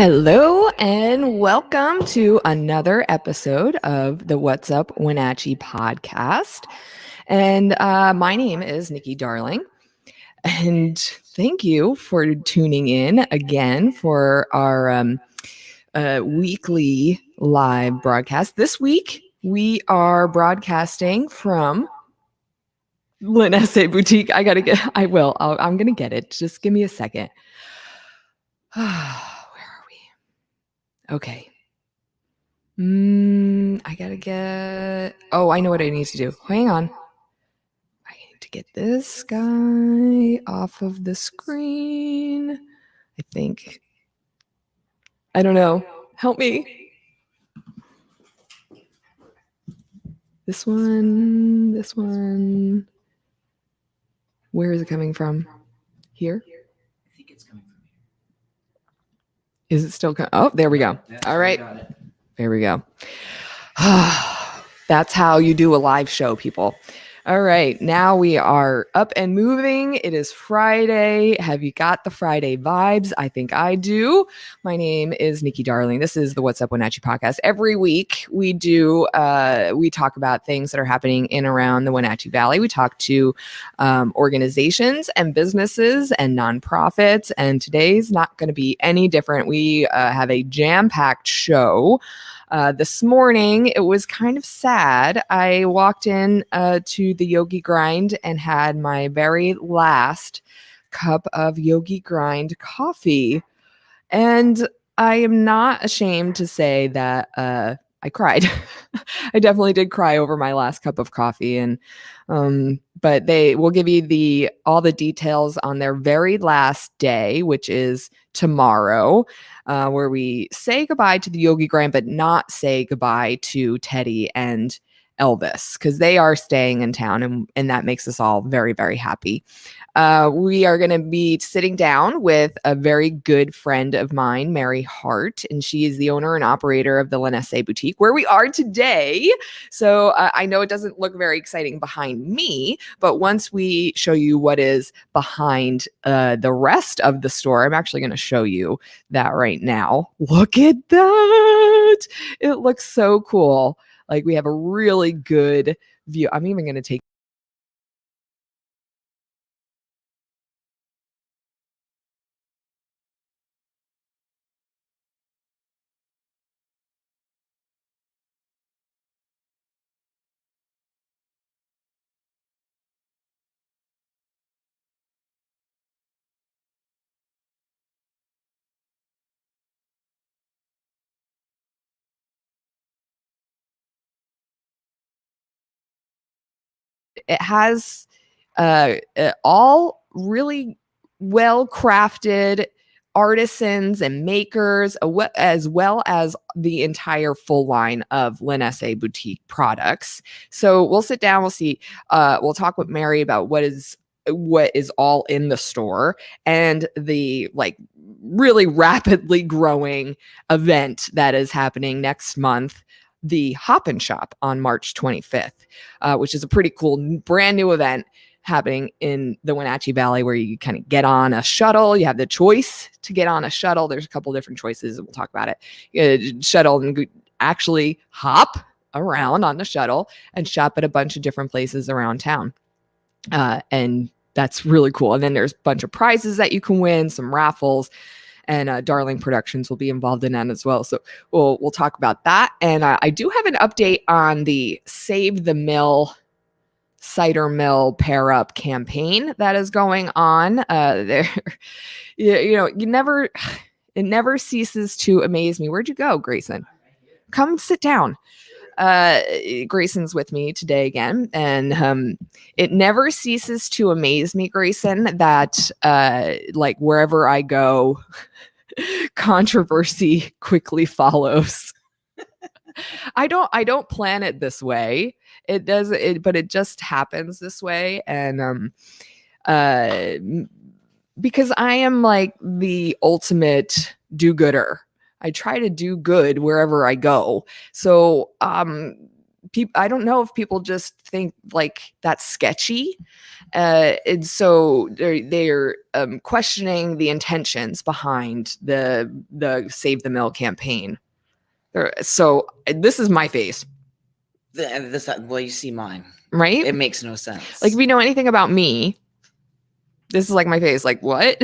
Hello and welcome to another episode of the What's Up Wenatchee podcast. And my name is Nikki Darling. And thank you for tuning in again for our weekly live broadcast. This week we are broadcasting from LanAcie Boutique. I'm going to get it. Just give me a second. Where are we? Okay. I gotta get. Oh, I know what I need to do. Hang on. I need to get this guy off of the screen. I think. I don't know. Help me. This one. This one. Where is it coming from? Here? I think it's coming from here. Is it still coming? Oh, there we go. All right. There we go. That's how you do a live show, people. All right. Now we are up and moving. It is Friday. Have you got the Friday vibes? I think I do. My name is Nikki Darling. This is the What's Up Wenatchee podcast. Every week we talk about things that are happening in around the Wenatchee Valley. We talk to organizations and businesses and nonprofits. And today's not going to be any different. We have a jam-packed show. This morning, it was kind of sad. I walked in to the Yogi Grind and had my very last cup of Yogi Grind coffee. And I am not ashamed to say that I cried. I definitely did cry over my last cup of coffee. And but they will give you all the details on their very last day, which is tomorrow, where we say goodbye to the Yogi Grind, but not say goodbye to Teddy and Elvis, because they are staying in town, and that makes us all very, very happy. We are going to be sitting down with a very good friend of mine, Mary Hart, and she is the owner and operator of the LanAcie Boutique, where we are today. So I know it doesn't look very exciting behind me, but once we show you what is behind the rest of the store, I'm actually going to show you that right now. Look at that. It looks so cool. Like, we have a really good view. I'm even going to take it has all really well crafted artisans and makers, as well as the entire full line of LanAcie Boutique products. So we'll sit down, we'll see, we'll talk with Mary about what is all in the store, and the really rapidly growing event that is happening next month, the Hop and Shop on March 25th, which is a pretty cool brand new event happening in the Wenatchee Valley, where you kind of get on a shuttle. You have the choice to get on a shuttle. There's a couple different choices, and we'll talk about it. Shuttle, and actually hop around on the shuttle and shop at a bunch of different places around town. And that's really cool. And then there's a bunch of prizes that you can win, some raffles, and Darling Productions will be involved in that as well. So we'll talk about that. And I do have an update on the Save the Mill, Cider Mill Pear Up campaign that is going on. There, it never ceases to amaze me. Where'd you go, Grayson? Come sit down. Grayson's with me today again, and it never ceases to amaze me, Grayson, that wherever I go, controversy quickly follows. I don't plan it this way. It does it, but it just happens this way. And because I am like the ultimate do-gooder. I try to do good wherever I go. So I don't know if people just think like that's sketchy. And so they're questioning the intentions behind the Save the Mill campaign. So this is my face. Well, you see mine. Right? It makes no sense. Like, if you know anything about me, this is like my face. Like, what?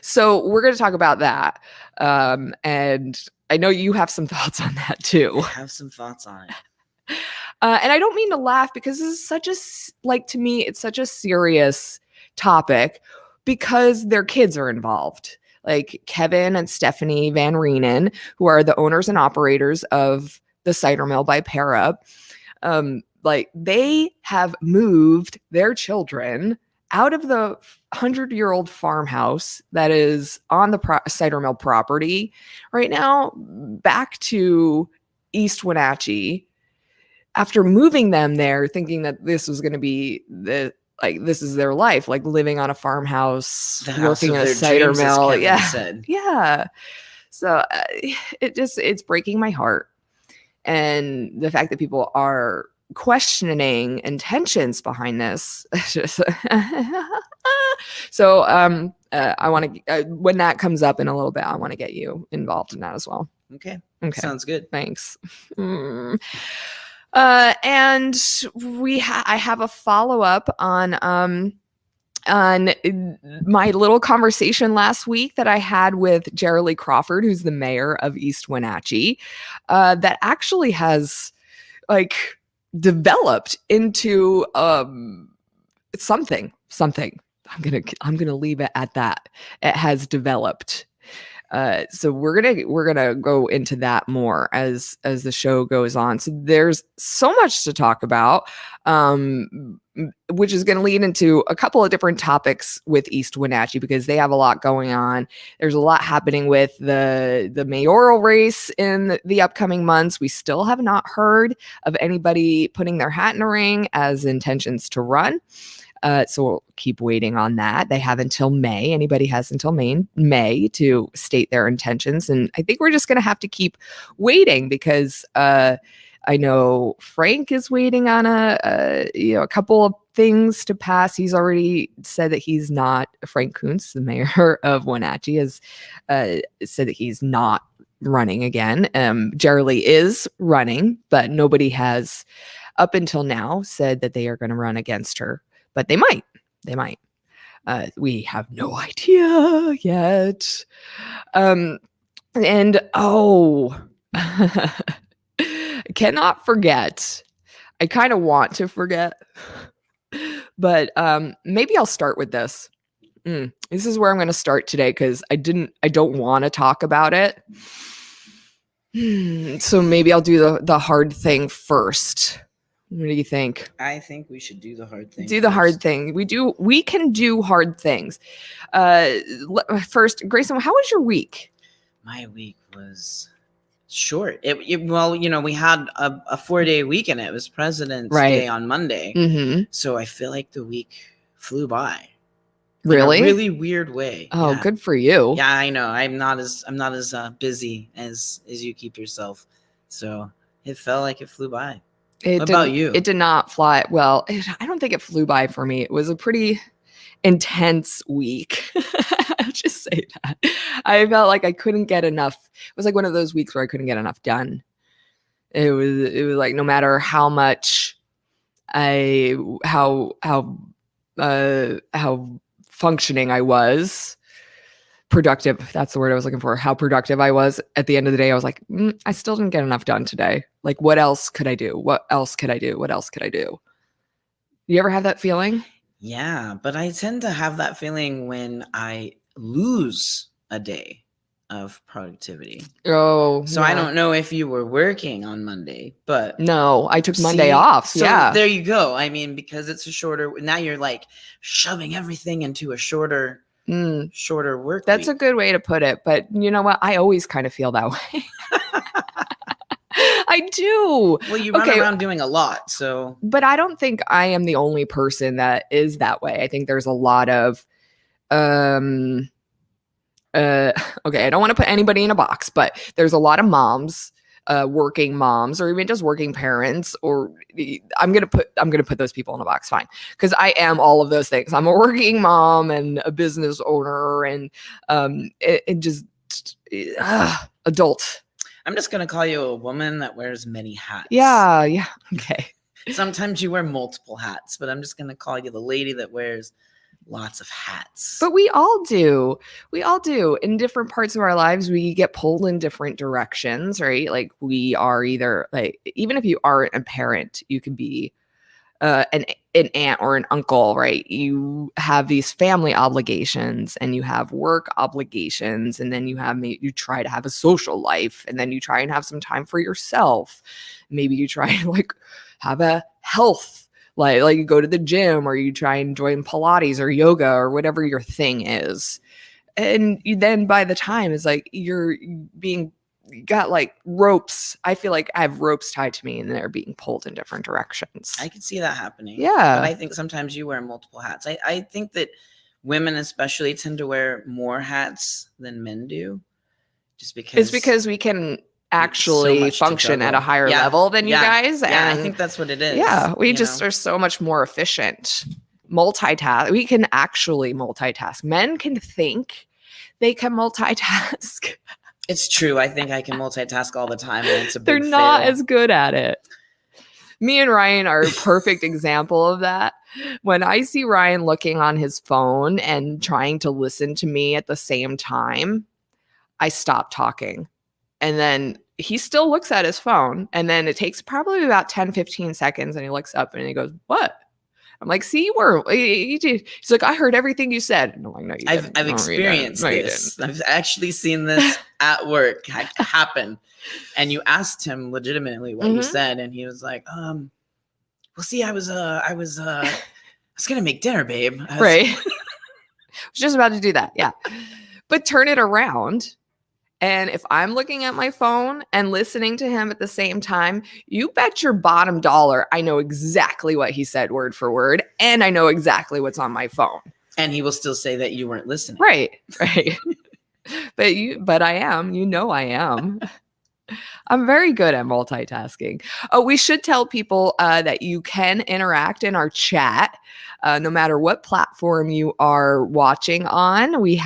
So we're going to talk about that. And I know you have some thoughts on that too. I have some thoughts on it. And I don't mean to laugh because this is such to me, it's such a serious topic because their kids are involved. Like Kevin and Stephanie Van Reenen, who are the owners and operators of the Cider Mill by Pear Up. Like they have moved their children out of the 100-year-old farmhouse that is on the Cider Mill property right now back to East Wenatchee after moving them there, thinking that this was going to be this is their life, like living on a farmhouse, working in a cider mill. Yeah. So it's breaking my heart. And the fact that people are questioning intentions behind this. So I want to, when that comes up in a little bit, I want to get you involved in that as well. Okay. Sounds good. Thanks. And I have a follow-up on my little conversation last week that I had with Jerrilea Crawford, who's the mayor of East Wenatchee, that actually has like developed into something. I'm gonna leave it at that. It has developed. So we're gonna go into that more as the show goes on. So there's so much to talk about, which is going to lead into a couple of different topics with East Wenatchee because they have a lot going on. There's a lot happening with the mayoral race in the upcoming months. We still have not heard of anybody putting their hat in a ring as intentions to run. So we'll keep waiting on that. They have until May. Anybody has until May to state their intentions. And I think we're just going to have to keep waiting because I know Frank is waiting on a couple of things to pass. He's already said that he's not, Frank Kuntz, the mayor of Wenatchee, has said that he's not running again. Jerrilea is running, but nobody has up until now said that they are going to run against her. But they might. We have no idea yet. Cannot forget. I kind of want to forget, but maybe I'll start with this. This is where I'm going to start today because I don't want to talk about it. So maybe I'll do the hard thing first. What do you think? I think we should do the hard thing. The hard thing. We can do hard things. First, Grayson, how was your week? My week was short. Well, we had a 4-day weekend. It was President's Day on Monday. Mm-hmm. So I feel like the week flew by. Really? In a really weird way. Oh, yeah. Good for you. Yeah, I know. I'm not as busy as you keep yourself. So it felt like it flew by. What about you? It did not fly. Well, I don't think it flew by for me. It was a pretty intense week. I'll just say that. I felt like I couldn't get enough. It was like one of those weeks where I couldn't get enough done. It was like no matter how much how functioning I was, productive. That's the word I was looking for. How productive I was at the end of the day. I was like, I still didn't get enough done today. Like, what else could I do? What else could I do? What else could I do? You ever have that feeling? Yeah, but I tend to have that feeling when I lose a day of productivity. Oh, so yeah. I don't know if you were working on Monday, but no, I took Monday off. So yeah, there you go. I mean, because it's a shorter. Now you're like shoving everything into a shorter work. That's a good way to put it. But you know what? I always kind of feel that way. I do. Well, you run around doing a lot, so. But I don't think I am the only person that is that way. I think there's a lot of, okay, I don't want to put anybody in a box, but there's a lot of moms working moms or even just working parents, or I'm gonna put those people in a box, fine, because I am all of those things. I'm a working mom and a business owner and just adult. I'm just gonna call you a woman that wears many hats. Yeah, okay. Sometimes you wear multiple hats, but I'm just gonna call you the lady that wears lots of hats. But we all do. In different parts of our lives, we get pulled in different directions, right? Like we are either like, even if you aren't a parent, you can be an aunt or an uncle, right? You have these family obligations and you have work obligations, and then you try to have a social life, and then you try and have some time for yourself. Maybe you try and like have a health, like you go to the gym, or you try and join Pilates or yoga or whatever your thing is. And then by the time it's like you got like ropes. I feel like I have ropes tied to me and they're being pulled in different directions. I can see that happening. Yeah. But I think sometimes you wear multiple hats. I think that women especially tend to wear more hats than men do. Just because it's because we can actually function at a higher level than you guys. Yeah, and I think that's what it is. Yeah, we just are so much more efficient. We can actually multitask. Men can think they can multitask. It's true. I think I can multitask all the time, and it's a big They're not fail. as good at it. Me and Ryan are a perfect example of that. When I see Ryan looking on his phone and trying to listen to me at the same time, I stop talking. And then he still looks at his phone, and then it takes probably about 10-15 seconds, and he looks up and he goes, "What?" I'm like, "See, he's like, "I heard everything you said." And I'm like, "No, you didn't." I've experienced this. I've actually seen this at work happen. And you asked him legitimately what you said, and he was like, "Well, see, I was gonna make dinner, babe." Right. I was just about to do that. Yeah. But turn it around. And if I'm looking at my phone and listening to him at the same time, you bet your bottom dollar I know exactly what he said word for word, and I know exactly what's on my phone. And he will still say that you weren't listening. Right. But I am. I am. I'm very good at multitasking. Oh, we should tell people that you can interact in our chat, no matter what platform you are watching on. We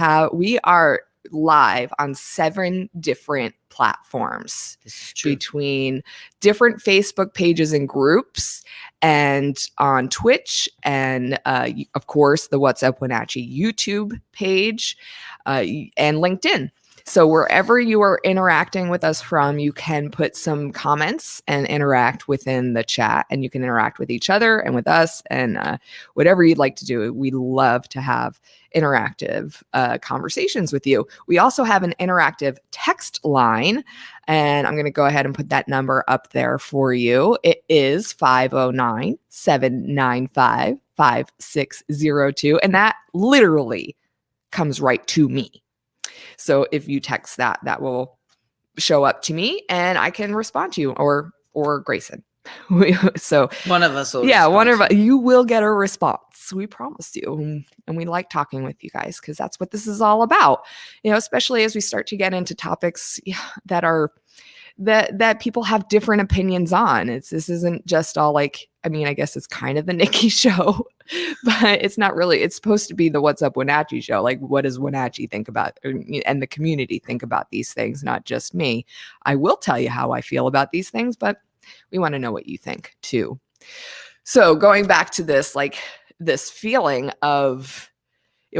are live on 7 different platforms between different Facebook pages and groups, and on Twitch, and of course the What's Up Wenatchee YouTube page, and LinkedIn. So wherever you are interacting with us from, you can put some comments and interact within the chat, and you can interact with each other and with us, and whatever you'd like to do. We love to have interactive conversations with you. We also have an interactive text line, and I'm going to go ahead and put that number up there for you. It is 509-795-5602, and that literally comes right to me. So if you text that, that will show up to me and I can respond to you, or Grayson. So one of us will you will get a response. We promise you. And we like talking with you guys because that's what this is all about. Especially as we start to get into topics that are that people have different opinions on. This isn't just all like, I guess it's kind of the Nikki show, but it's not really. It's supposed to be the What's Up Wenatchee show. Like, what does Wenatchee think about, and the community think about these things, not just me. I will tell you how I feel about these things, but we want to know what you think too. So going back to this, like this feeling of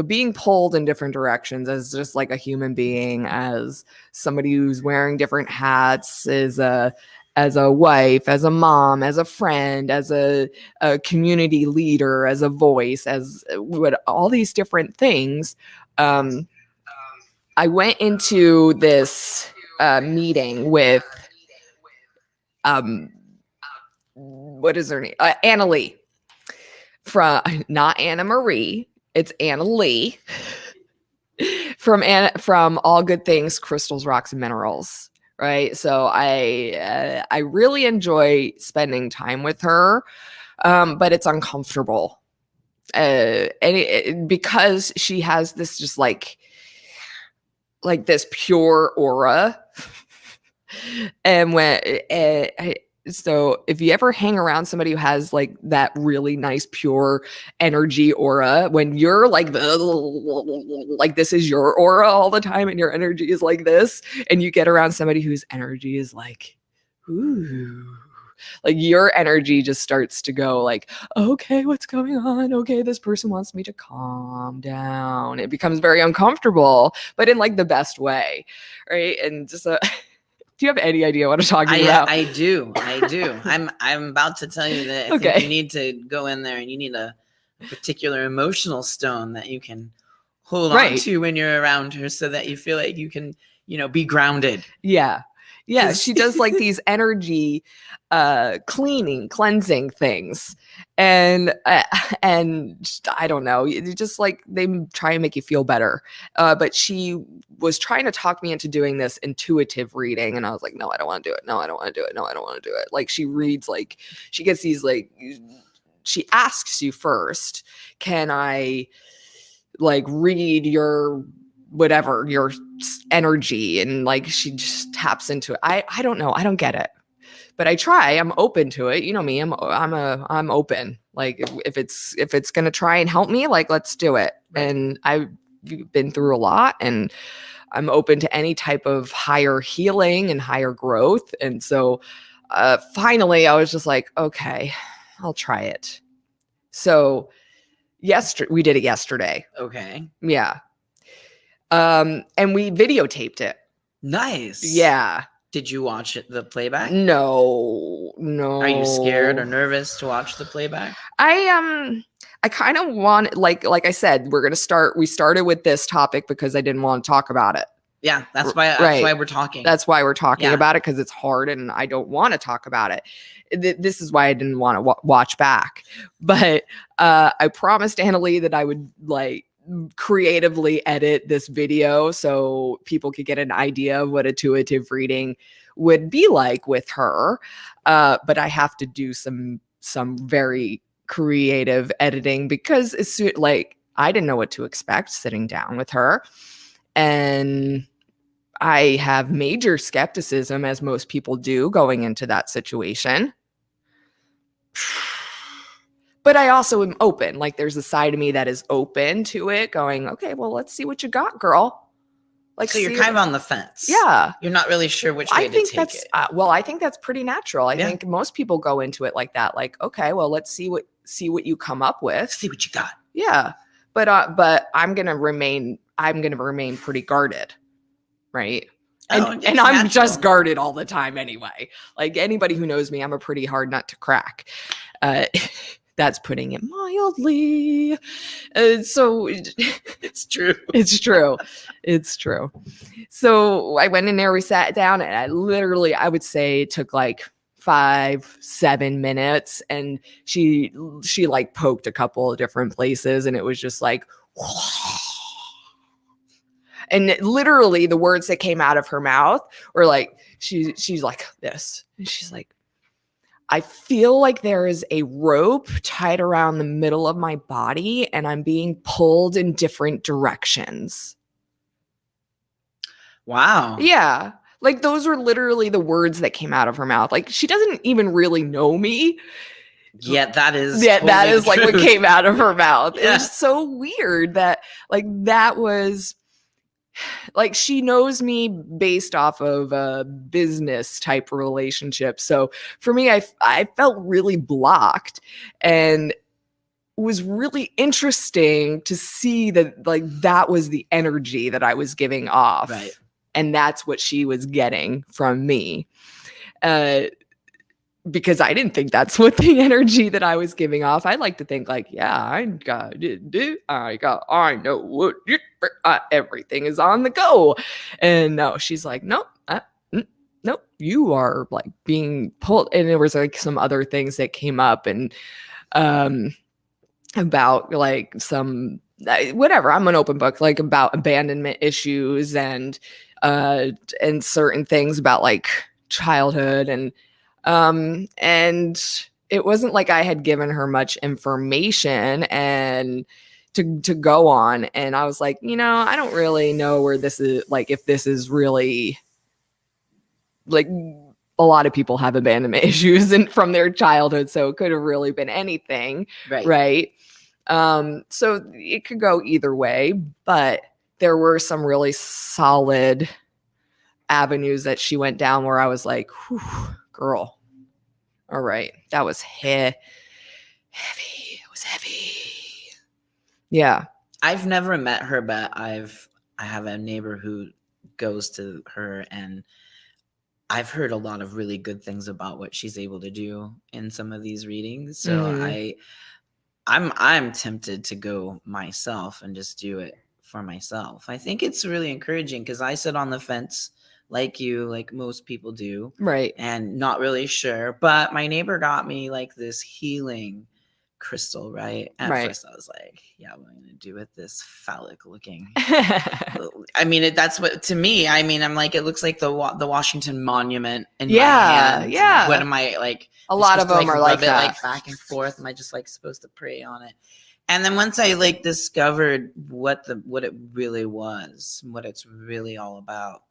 being pulled in different directions as just like a human being, as somebody who's wearing different hats, as a wife, as a mom, as a friend, as a community leader, as a voice, as all these different things. I went into this meeting with what is her name? Anna Lee, from not Anna Marie. It's Anna Lee from All Good Things, Crystals, Rocks, and Minerals. Right. So I really enjoy spending time with her, but it's uncomfortable. Because she has this just like this pure aura And so if you ever hang around somebody who has like that really nice pure energy aura, when you're like this is your aura all the time and your energy is like this, and you get around somebody whose energy is like, ooh, like your energy just starts to go like, okay, what's going on? Okay, this person wants me to calm down. It becomes very uncomfortable, but in like the best way, right? And just do you have any idea what I'm talking about? I do. I'm about to tell you that I think you need to go in there and you need a particular emotional stone that you can hold on to when you're around her so that you feel like you can, be grounded. Yeah. Yeah. She does like these energy cleansing things. And I don't know, just like they try and make you feel better. But she was trying to talk me into doing this intuitive reading. And I was like, no, I don't want to do it. No, I don't want to do it. No, I don't want to do it. Like she reads, like she gets these, like, she asks you first, can I like read your whatever, your energy? And like she just taps into it. I don't know. I don't get it. But I try. I'm open to it. You know me. I'm open. Like if it's gonna try and help me, like let's do it. Right. And I've been through a lot, and I'm open to any type of higher healing and higher growth. And so finally, I was just like, okay, I'll try it. So we did it yesterday. Okay. Yeah. And we videotaped it. Nice. Yeah. Did you watch the playback? No. Are you scared or nervous to watch the playback? I kind of want, like I said, we started with this topic because I didn't want to talk about it. Yeah, that's why we're talking. That's why we're talking about it, because it's hard and I don't want to talk about it. This is why I didn't want to watch back. But I promised Annalie that I would like creatively edit this video so people could get an idea of what intuitive reading would be like with her. But I have to do some very creative editing because it's like I didn't know what to expect sitting down with her. And I have major skepticism, as most people do, going into that situation. But I also am open. Like there's a side of me that is open to it, going, okay, well, let's see what you got, girl. Like, so you're kind of on the fence. Yeah. You're not really sure which way to take it. Well, I think that's pretty natural. I think most people go into it like that. Like, okay, well, let's see what you come up with. See what you got. Yeah. But I'm gonna remain pretty guarded. Right. And I'm just guarded all the time anyway. Like anybody who knows me, I'm a pretty hard nut to crack. That's putting it mildly. So it's true. It's true. It's true. So I went in there, we sat down, and I would say it took like 5-7 minutes. And she like poked a couple of different places, and it was just like, and literally the words that came out of her mouth were like, she's like this. And she's like, I feel like there is a rope tied around the middle of my body and I'm being pulled in different directions. Wow. Yeah. Like those were literally the words that came out of her mouth. Like she doesn't even really know me. Yeah, that is like what came out of her mouth. Yeah. It was so weird that like that was like she knows me based off of a business type relationship. So for me, I felt really blocked, and it was really interesting to see that like that was the energy that I was giving off. Right. And that's what she was getting from me. Because I didn't think that's what the energy that I was giving off. I like to think like, yeah, I know what everything is on the go. And no, she's like, nope, nope, you are like being pulled. And there was like some other things that came up, and about like some whatever. I'm an open book, like about abandonment issues and certain things about like childhood and it wasn't like I had given her much information and to go on. And I was like, I don't really know where this is, like, if this is really like a lot of people have abandonment issues from their childhood, so it could have really been anything, right? So it could go either way, but there were some really solid avenues that she went down where I was like, whew, girl, all right, that was heavy. It was heavy. Yeah. I've never met her, but I have a neighbor who goes to her, and I've heard a lot of really good things about what she's able to do in some of these readings. So I'm tempted to go myself and just do it for myself. I think it's really encouraging because I sit on the fence like you, like most people do. Right. And not really sure. But my neighbor got me like this healing crystal, right? At first I was like, yeah, what am I going to do with this phallic looking? I mean, that's what, to me, I mean, I'm like, it looks like the Washington Monument in my hand. Yeah. What am I like? A lot of them are like that. Like back and forth. Am I just like supposed to pray on it? And then once I like discovered what it really was, what it's really all about,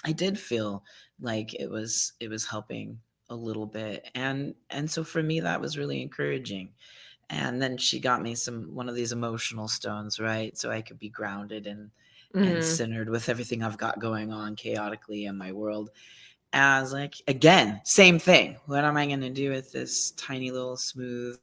I did feel like it was helping a little bit. And so for me, that was really encouraging. And then she got me one of these emotional stones, right? So I could be grounded and centered with everything I've got going on chaotically in my world. And I was like, again, same thing. What am I going to do with this tiny little smooth,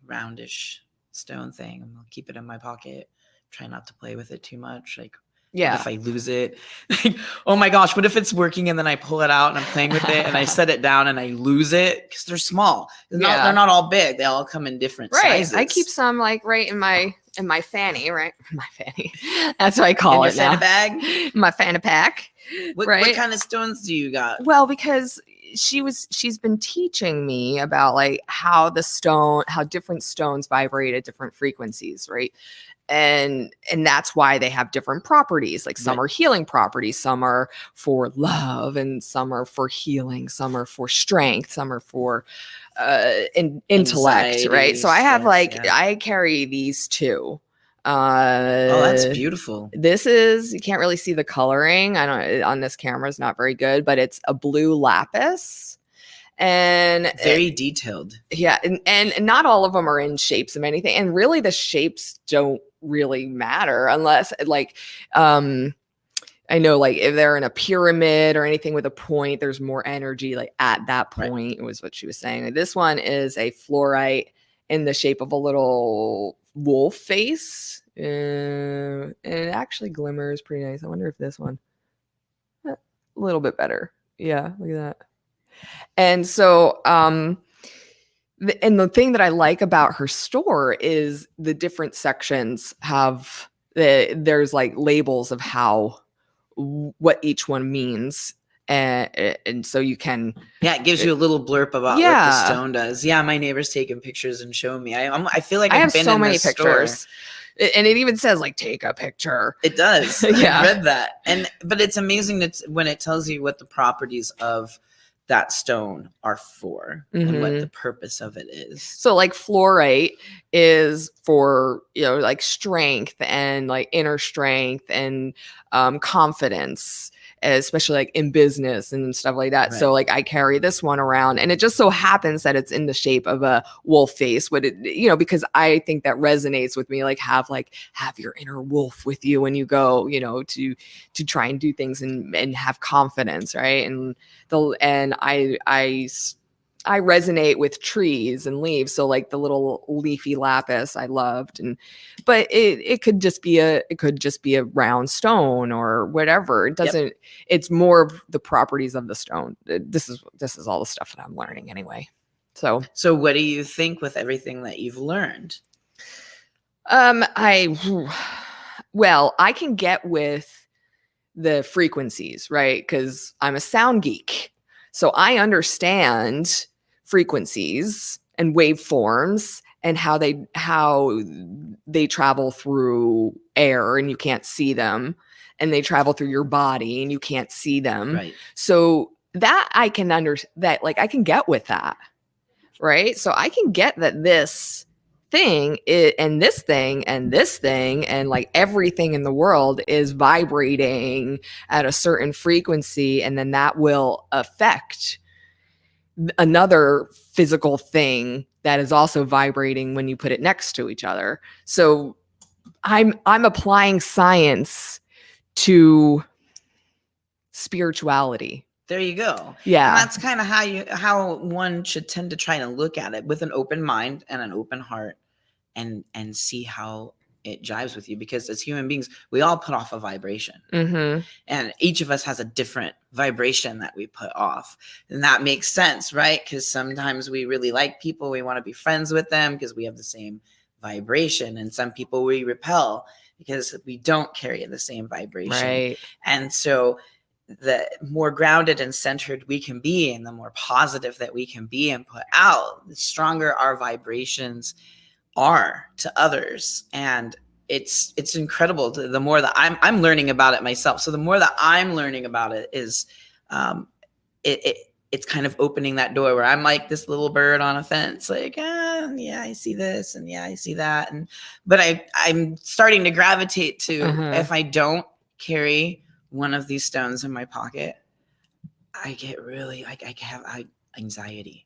roundish stone thing? I'm going to keep it in my pocket. Try not to play with it too much. Like, what if I lose it? Like, oh my gosh, what if it's working and then I pull it out and I'm playing with it and I set it down and I lose it? Because they're small. They're not all big. They all come in different sizes. I keep some like right in my fanny, right? My fanny. That's what I call it now. In your fanny bag? My fanny pack. What kind of stones do you got? Well, because she's been teaching me about like how different stones vibrate at different frequencies, right? And that's why they have different properties. Like some are healing properties, some are for love, and some are for healing, some are for strength, some are for intellect, anxiety, right? So I have I carry these two. Oh, that's beautiful. This is, you can't really see the coloring. I don't, on this camera is not very good, but it's a blue lapis. And very detailed. Yeah. And not all of them are in shapes of anything. And really the shapes don't really matter unless like, I know like if they're in a pyramid or anything with a point, there's more energy like at that point, was what she was saying. This one is a fluorite in the shape of a little wolf face. And it actually glimmers pretty nice. I wonder if this one, a little bit better. Yeah. Look at that. And so, and the thing that I like about her store is the different sections have there's like labels of what each one means. And so you can, it gives you a little blurb about what the stone does. Yeah. My neighbor's taking pictures and showing me. I feel like I've been so many pictures. Store. And it even says like, take a picture. It does. I read that. But it's amazing that when it tells you what the properties of that stone are for and what the purpose of it is. So like fluorite is for, like strength and like inner strength and confidence, especially like in business and stuff like that. Right. So like I carry this one around, and it just so happens that it's in the shape of a wolf face. Because I think that resonates with me. Like have your inner wolf with you when you go, to try and do things and have confidence, right? And I resonate with trees and leaves. So like the little leafy lapis I loved, but it could just be a round stone or whatever. It doesn't, it's more of the properties of the stone. This is all the stuff that I'm learning anyway. So what do you think with everything that you've learned? I can get with the frequencies, right? Cause I'm a sound geek. So I understand frequencies and waveforms and how they travel through air and you can't see them, and they travel through your body and you can't see them. Right. So that I can understand that, like I can get with that. Right. So I can get that this thing, and this thing and this thing and like everything in the world is vibrating at a certain frequency, and then that will affect another physical thing that is also vibrating when you put it next to each other. So I'm applying science to spirituality. There you go. Yeah. And that's kind of how one should tend to try to look at it, with an open mind and an open heart, and see how it jives with you. Because as human beings, we all put off a vibration, and each of us has a different vibration that we put off. And that makes sense, right? Because sometimes we really like people, we want to be friends with them because we have the same vibration, and some people we repel because we don't carry the same vibration. Right. And so the more grounded and centered we can be, and the more positive that we can be and put out, the stronger our vibrations are to others. And it's incredible. The more that I'm learning about it myself. So the more that I'm learning about it is it's kind of opening that door where I'm like this little bird on a fence, like, yeah, I see this, and yeah, I see that. But I'm starting to gravitate to, if I don't carry one of these stones in my pocket, I get really like, I have anxiety.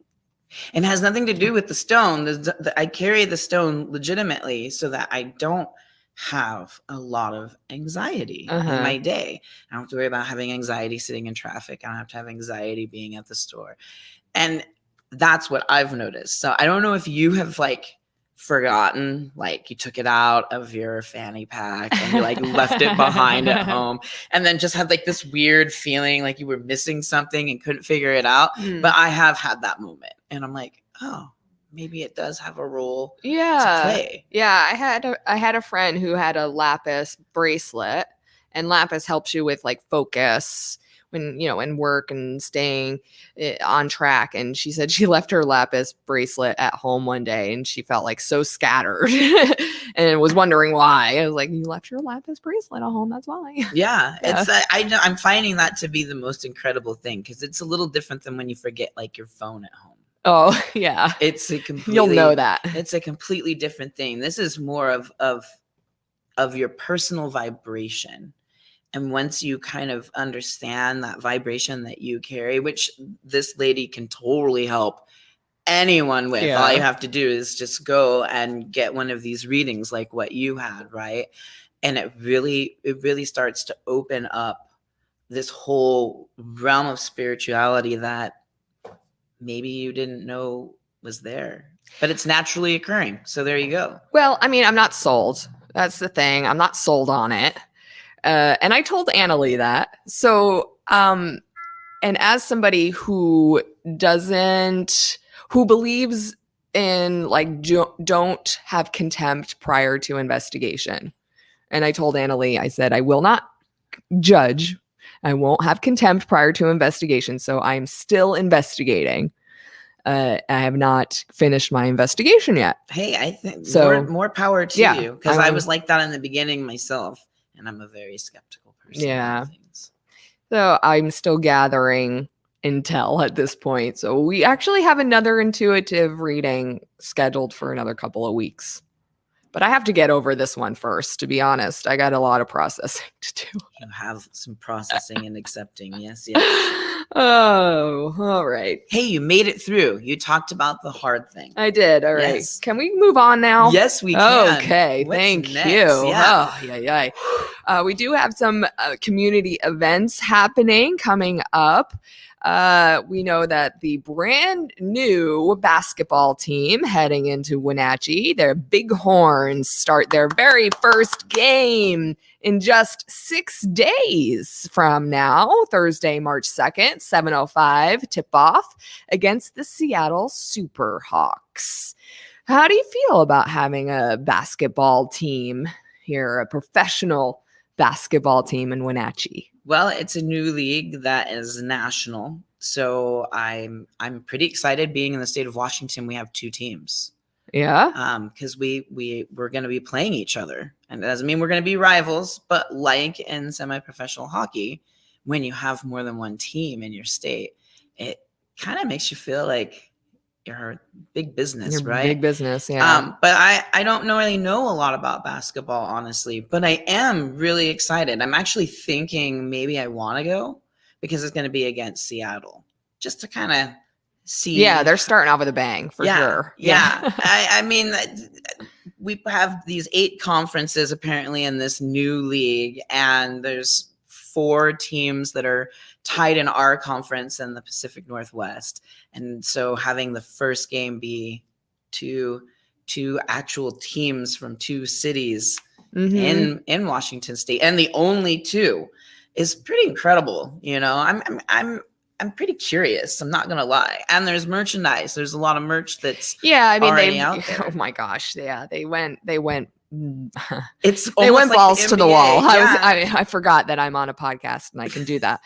And it has nothing to do with the stone. I carry the stone legitimately so that I don't have a lot of anxiety in my day. I don't have to worry about having anxiety sitting in traffic. I don't have to have anxiety being at the store. And that's what I've noticed. So I don't know if you have like forgotten, like you took it out of your fanny pack and you like left it behind at home, and then just had like this weird feeling like you were missing something and couldn't figure it out. But I have had that moment, and I'm like, oh, maybe it does have a role to play. Yeah, I had a friend who had a lapis bracelet, and lapis helps you with like focus when, in work and staying on track. And she said she left her lapis bracelet at home one day, and she felt like so scattered and was wondering why. I was like, you left your lapis bracelet at home, that's why. Yeah. It's I'm finding that to be the most incredible thing, because it's a little different than when you forget like your phone at home. Oh yeah, it's a completely, you'll know that it's a completely different thing. This is more of your personal vibration. And once you kind of understand that vibration that you carry, which this lady can totally help anyone with, all you have to do is just go and get one of these readings like what you had, right? And it really starts to open up this whole realm of spirituality that maybe you didn't know was there, but it's naturally occurring. So there you go. Well, I mean, I'm not sold. That's the thing. I'm not sold on it. And I told Annalie that. So, and as somebody who believes in like, don't have contempt prior to investigation. And I told Annalie, I said, I will not judge. I won't have contempt prior to investigation. So I'm still investigating. I have not finished my investigation yet. Hey, I think more power to you, because I was like that in the beginning myself. And I'm a very skeptical person. Yeah. So I'm still gathering intel at this point. So we actually have another intuitive reading scheduled for another couple of weeks. But I have to get over this one first, to be honest. I got a lot of processing to do. You have some processing and accepting. Yes. Oh, all right. Hey, you made it through. You talked about the hard thing. I did. All right. Yes. Can we move on now? Yes, we can. Okay. Thank you. Yeah. Oh, yeah. We do have some community events happening coming up. We know that the brand new basketball team heading into Wenatchee, their Bighorns, start their very first game in just 6 days from now, Thursday, March 2nd, 7:05 tip-off against the Seattle Superhawks. How do you feel about having a basketball team here, a professional basketball team in Wenatchee? Well, it's a new league that is national. So I'm pretty excited. Being in the state of Washington, we have 2 teams. Yeah. Because we're going to be playing each other. And it doesn't mean we're going to be rivals, but like in semi-professional hockey, when you have more than one team in your state, it kind of makes you feel like big business, Your right? big business, yeah. But I don't really know a lot about basketball, honestly, but I am really excited. I'm actually thinking maybe I want to go because it's going to be against Seattle, just to kind of see. Yeah, they're starting off with a bang for sure. Yeah. I mean, we have these 8 conferences apparently in this new league, and there's 4 teams that are tied in our conference in the Pacific Northwest. And so having the first game be two actual teams from 2 cities in Washington State, and the only 2, is pretty incredible. You know, I'm pretty curious. I'm not gonna lie. And there's merchandise. There's a lot of merch that's I mean already out there. Oh my gosh, yeah, they went It's they went like balls to the wall. Yeah. I forgot that I'm on a podcast and I can do that.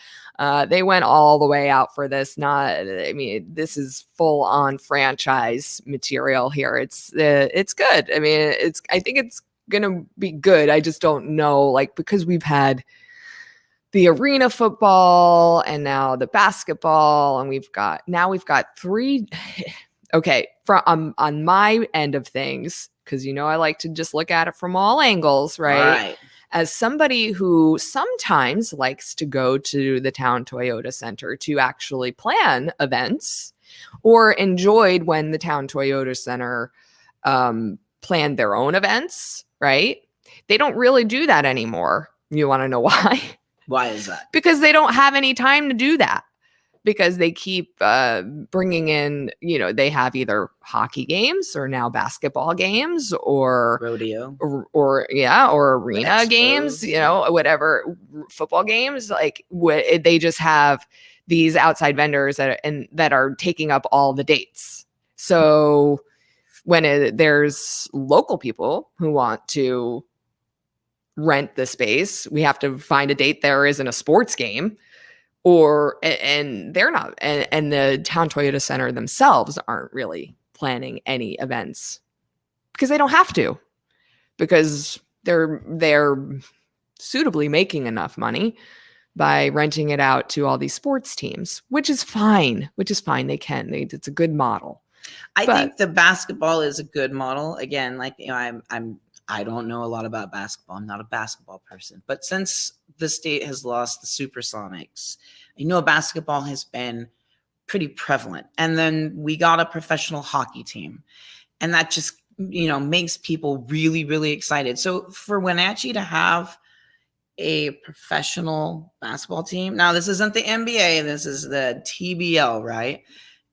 They went all the way out for this. This is full on franchise material here. It's good. I mean, I think it's gonna be good. I just don't know, like, because we've had the arena football and now the basketball, and we've got 3. Okay, from on my end of things, because I like to just look at it from all angles, right? As somebody who sometimes likes to go to the town Toyota Center to actually plan events, or enjoyed when the town Toyota Center planned their own events, right? They don't really do that anymore. You want to know why? Why is that? Because they don't have any time to do that. Because they keep bringing in, they have either hockey games or now basketball games or rodeo or arena games, whatever, football games. Like they just have these outside vendors that are taking up all the dates. So when there's local people who want to rent the space, we have to find a date there isn't a sports game. And they're not, and the town Toyota Center themselves aren't really planning any events because they don't have to, because they're suitably making enough money by renting it out to all these sports teams, which is fine. They can. It's a good model. I think the basketball is a good model. Again, like, I don't know a lot about basketball. I'm not a basketball person, but since the state has lost the Supersonics, I know basketball has been pretty prevalent. And then we got a professional hockey team, and that just, makes people really, really excited. So for Wenatchee to have a professional basketball team, now this isn't the NBA, this is the TBL, right?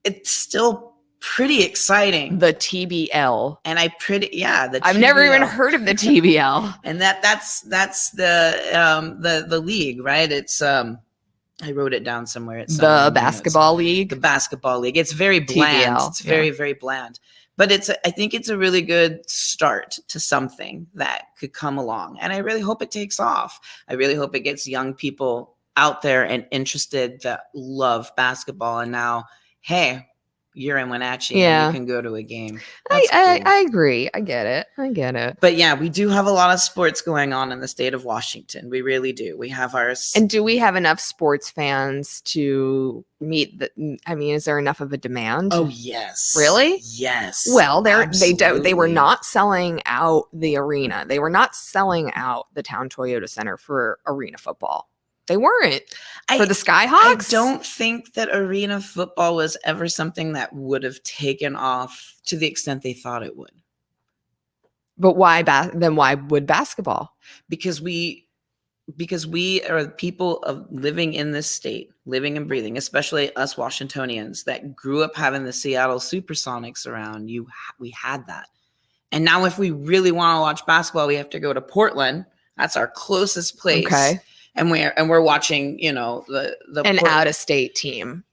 It's still pretty exciting. The TBL. And the I've never even heard of the TBL. And that's the league, right? It's I wrote it down somewhere. It's the basketball league. The basketball league. It's very bland. TBL, it's very, very bland. But I think it's a really good start to something that could come along. And I really hope it takes off. I really hope it gets young people out there and interested that love basketball. And now, hey, you're in Wenatchee, and you can go to a game. I agree. I get it. But yeah, we do have a lot of sports going on in the state of Washington. We really do. We have ours. And do we have enough sports fans to meet is there enough of a demand? Oh, yes. Really? Yes. Well, they were not selling out the arena. They were not selling out the town Toyota Center for arena football. They weren't. For the Skyhawks? I don't think that arena football was ever something that would have taken off to the extent they thought it would. But why then why would basketball? Because we are people of living in this state, living and breathing, especially us Washingtonians that grew up having the Seattle Supersonics around. We had that. And now if we really want to watch basketball, we have to go to Portland. That's our closest place. Okay. And we're watching, the an out-of-state team.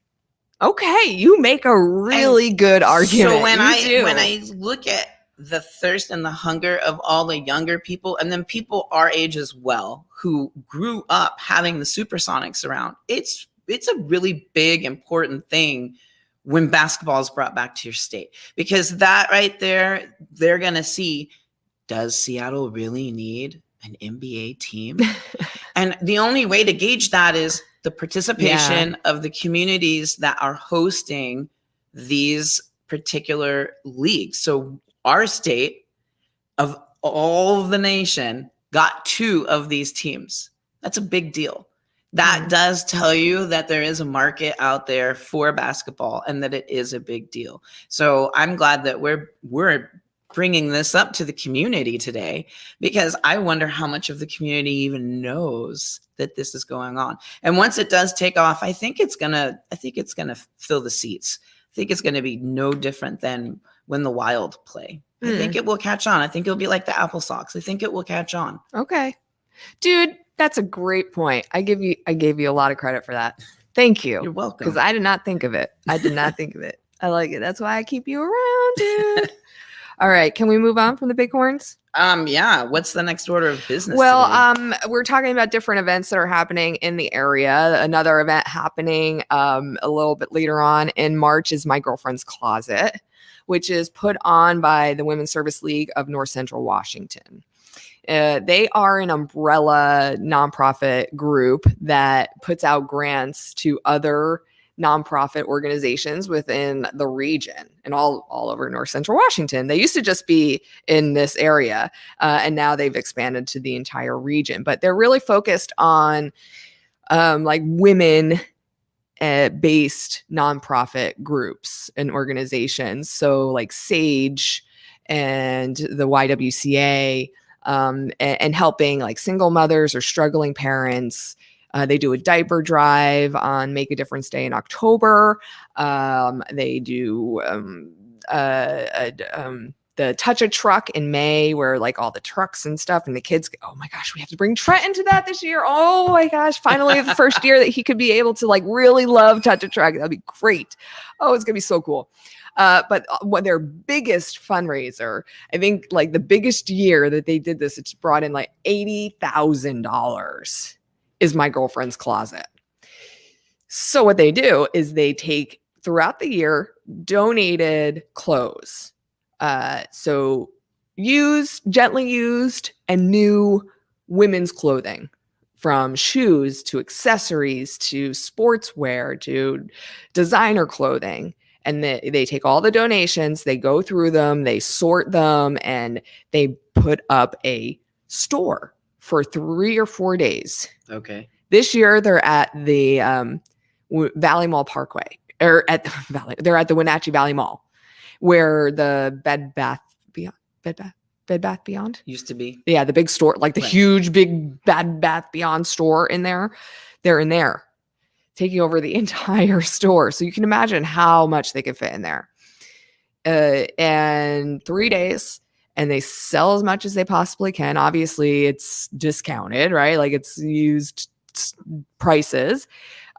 Okay, you make a really good argument. So when I look at the thirst and the hunger of all the younger people, and then people our age as well, who grew up having the Supersonics around, it's a really big, important thing when basketball is brought back to your state, because that right there, they're gonna see, does Seattle really need an NBA team? And the only way to gauge that is the participation of the communities that are hosting these particular league. So our state of all of the nation got 2 of these teams. That's a big deal. That does tell you that there is a market out there for basketball and that it is a big deal. So I'm glad that we're bringing this up to the community today, because I wonder how much of the community even knows that this is going on. And once it does take off, I think it's gonna fill the seats. I think it's gonna be no different than when the Wild play. I think it will catch on. I think it'll be like the Apple Sox. I think it will catch on. Okay. Dude, that's a great point. I gave you a lot of credit for that. Thank you. You're welcome. Because I did not think of it. I like it. That's why I keep you around, dude. All right. Can we move on from the bighorns? Yeah. What's the next order of business? Well, we're talking about different events that are happening in the area. Another event happening a little bit later on in March is My Girlfriend's Closet, which is put on by the Women's Service League of North Central Washington. They are an umbrella nonprofit group that puts out grants to other nonprofit organizations within the region and all over North Central Washington. They used to just be in this area, and now they've expanded to the entire region. But they're really focused on like women based nonprofit groups and organizations. So like SAGE and the YWCA, and helping like single mothers or struggling parents. They do a diaper drive on Make a Difference Day in October. They do the Touch a Truck in May, where like all the trucks and stuff and the kids, oh my gosh, we have to bring Trent into that this year. Oh my gosh, finally the first year that he could be able to like really love Touch a Truck. That'd be great. Oh, it's gonna be so cool. But what their biggest fundraiser, I think like the biggest year that they did this, it's brought in like $80,000 is My Girlfriend's Closet. So what they do is they take throughout the year donated clothes. So gently used and new women's clothing, from shoes to accessories to sportswear to designer clothing. And they take all the donations, they go through them, they sort them, and they put up a store for 3 or 4 days. Okay. This year they're at the Valley Mall Parkway, or at the Valley. They're at the Wenatchee Valley Mall, where the Bed Bath Beyond used to be. Yeah, the big store, like the huge big Bed Bath Beyond store in there. They're in there, taking over the entire store. So you can imagine how much they could fit in there. And 3 days, and they sell as much as they possibly can. Obviously, it's discounted, right? Like it's used prices.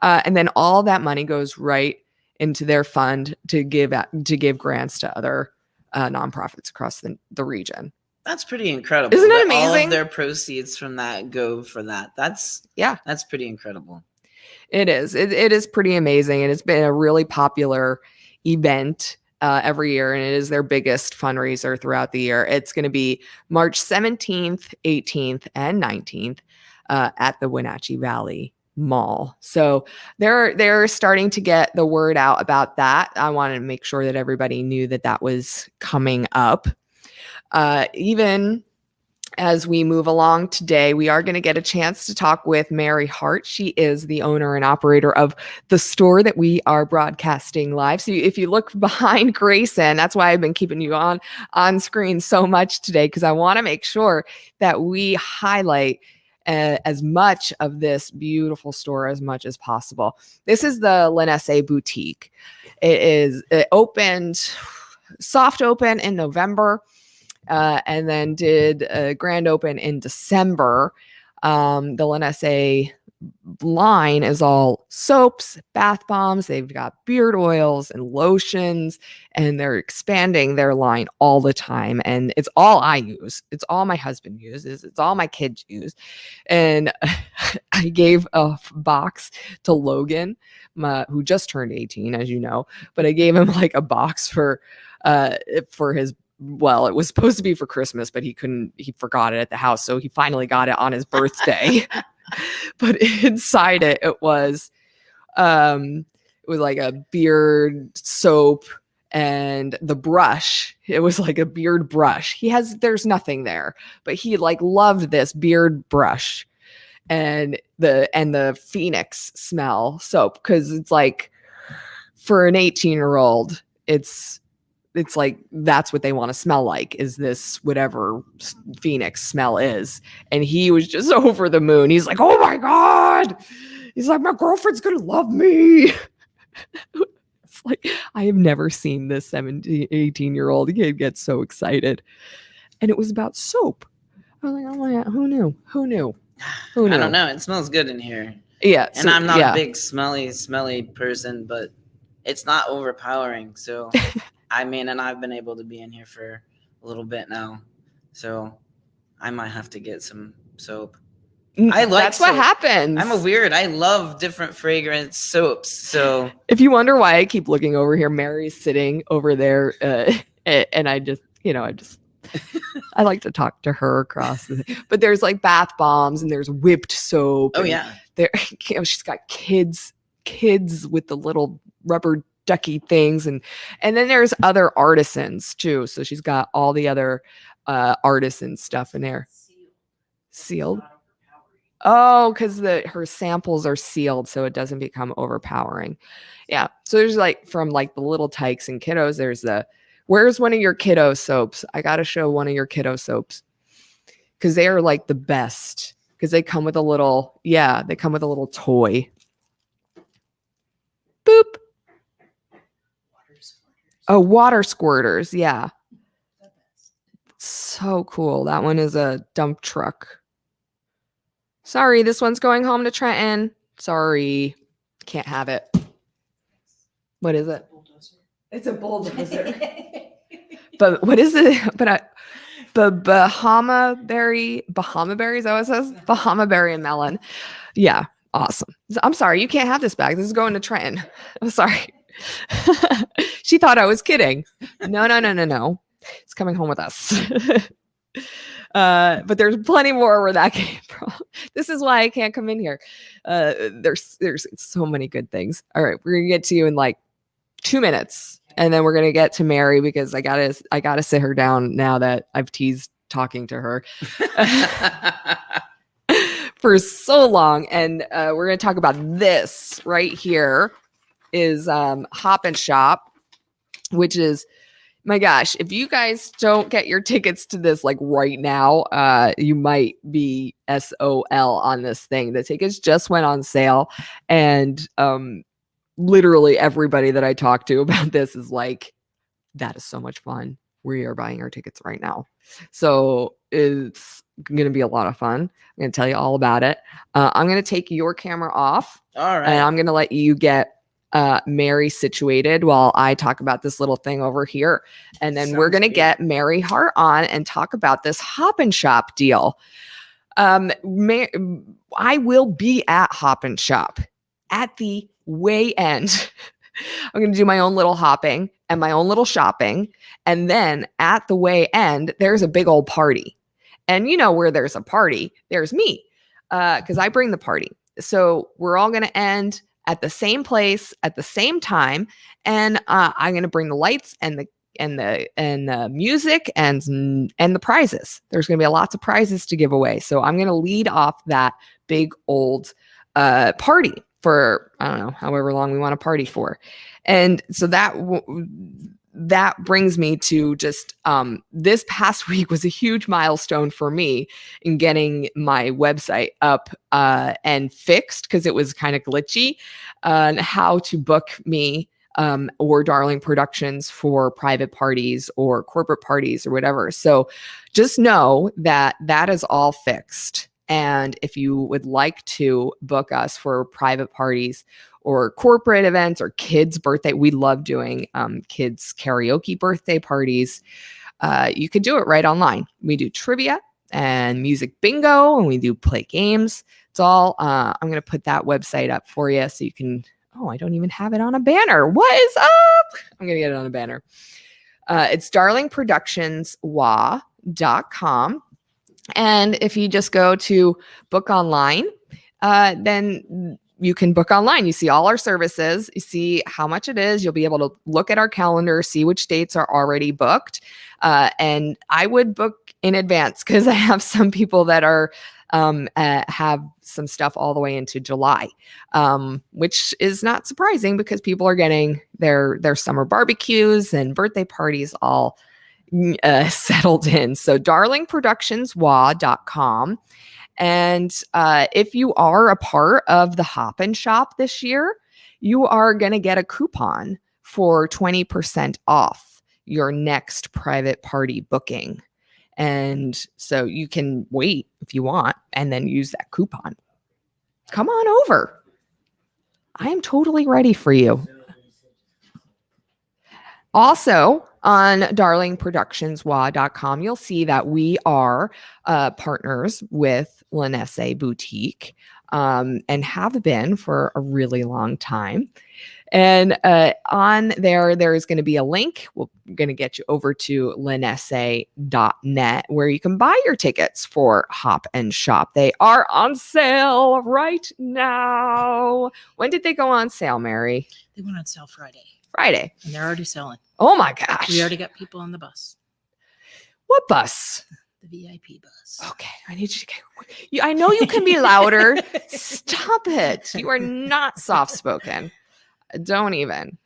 And then all that money goes right into their fund to give grants to other nonprofits across the region. That's pretty incredible. Isn't it amazing? All of their proceeds from that go for that. That's pretty incredible. It is. It is pretty amazing. And it's been a really popular event every year. And it is their biggest fundraiser throughout the year. It's going to be March 17th, 18th, and 19th at the Wenatchee Valley Mall. So they're starting to get the word out about that. I wanted to make sure that everybody knew that was coming up. Even as we move along today, we are going to get a chance to talk with Mary Hart. She is the owner and operator of the store that we are broadcasting live. So if you look behind Grayson, that's why I've been keeping you on screen so much today, because I want to make sure that we highlight as much of this beautiful store as much as possible. This is the LanAcie Boutique. It opened soft open in November. And then did a grand open in December. The LanAcie line is all soaps, bath bombs. They've got beard oils and lotions, and they're expanding their line all the time. And it's all I use. It's all my husband uses. It's all my kids use. And I gave a box to Logan, who just turned 18, as you know, but I gave him like a box for his, well, it was supposed to be for Christmas, but he forgot it at the house. So he finally got it on his birthday. But inside it was like a beard soap and the brush, it was like a beard brush. There's nothing there, but he like loved this beard brush and the Phoenix smell soap, because it's like for an 18-year-old, it's like that's what they want to smell like, is this whatever Phoenix smell is. And he was just over the moon. He's like, oh my God. He's like, my girlfriend's gonna love me. It's like, I have never seen this 17, 18-year-old kid get so excited. And it was about soap. I was like, oh my God, who knew? I don't know. It smells good in here. Yeah. And I'm not a big smelly person, but it's not overpowering. So I mean, and I've been able to be in here for a little bit now. So I might have to get some soap. That's what happens. I love different fragrance soaps. So if you wonder why I keep looking over here, Mary's sitting over there, and I like to talk to her across but there's like bath bombs and there's whipped soap. Oh yeah. There, she's got kids with the little rubber ducky things, and then there's other artisans too. So she's got all the other artisan stuff in there. Sealed. Oh, because her samples are sealed, so it doesn't become overpowering. Yeah. So there's like from like the little tykes and kiddos. There's where's one of your kiddo soaps? I gotta show one of your kiddo soaps, because they are like the best, because they come with a little toy. Boop. Oh, water squirters. Yeah. So cool. That one is a dump truck. Sorry, this one's going home to Trenton. Sorry. Can't have it. What is it? It's a bulldozer. But what is it? Bahama berry, is that what it says? Bahama berry and melon. Yeah, awesome. I'm sorry, you can't have this bag. This is going to Trenton. I'm sorry. She thought I was kidding. No. It's coming home with us. But there's plenty more where that came from. This is why I can't come in here. There's so many good things. All right, we're gonna get to you in like 2 minutes, and then we're gonna get to Mary, because I gotta sit her down now that I've teased talking to her for so long. And we're gonna talk about this right here is Hop and Shop, which is, my gosh, if you guys don't get your tickets to this like right now, you might be SOL on this thing. The tickets just went on sale, and literally everybody that I talked to about this is like, that is so much fun. We are buying our tickets right now. So it's going to be a lot of fun. I'm going to tell you all about it. I'm going to take your camera off. All right. And I'm going to let you get Mary situated while I talk about this little thing over here. And then we're going to get Mary Hart on and talk about this Hop and Shop deal. I will be at Hop and Shop at the way end. I'm going to do my own little hopping and my own little shopping. And then at the way end, there's a big old party. And you know, where there's a party, there's me, because I bring the party. So we're all going to end at the same place at the same time, and I'm going to bring the lights and the music and the prizes. There's going to be lots of prizes to give away. So I'm going to lead off that big old party for, I don't know, however long we want to party for. And so that brings me to just this past week was a huge milestone for me in getting my website up and fixed, because it was kind of glitchy on how to book me or Darling Productions for private parties or corporate parties or whatever. So just know that that is all fixed. And if you would like to book us for private parties or corporate events or kids' birthday, we love doing kids' karaoke birthday parties. You could do it right online. We do trivia and music bingo, and we do play games. It's all, I'm going to put that website up for you so you can, I don't even have it on a banner. What is up? I'm going to get it on a banner. It's darlingproductionswa.com. And if you just go to book online, then you can book online. You see all our services. You see how much it is. You'll be able to look at our calendar, see which dates are already booked. And I would book in advance because I have some people that are have some stuff all the way into July, which is not surprising because people are getting their summer barbecues and birthday parties all settled in. So darlingproductionswa.com. And if you are a part of the Hop and Shop this year, you are going to get a coupon for 20% off your next private party booking. And so you can wait if you want and then use that coupon. Come on over. I am totally ready for you. Also, on darlingproductionswa.com, you'll see that we are partners with LanAcie Boutique and have been for a really long time. And on there is going to be a link. We're going to get you over to LanAcie.net where you can buy your tickets for Hop and Shop. They are on sale right now. When did they go on sale, Mary? They went on sale Friday. Friday. And they're already selling. Oh my gosh. We already got people on the bus. What bus? The VIP bus. Okay. I need you to get, I know you can be louder. Stop it. You are not soft-spoken. Don't even.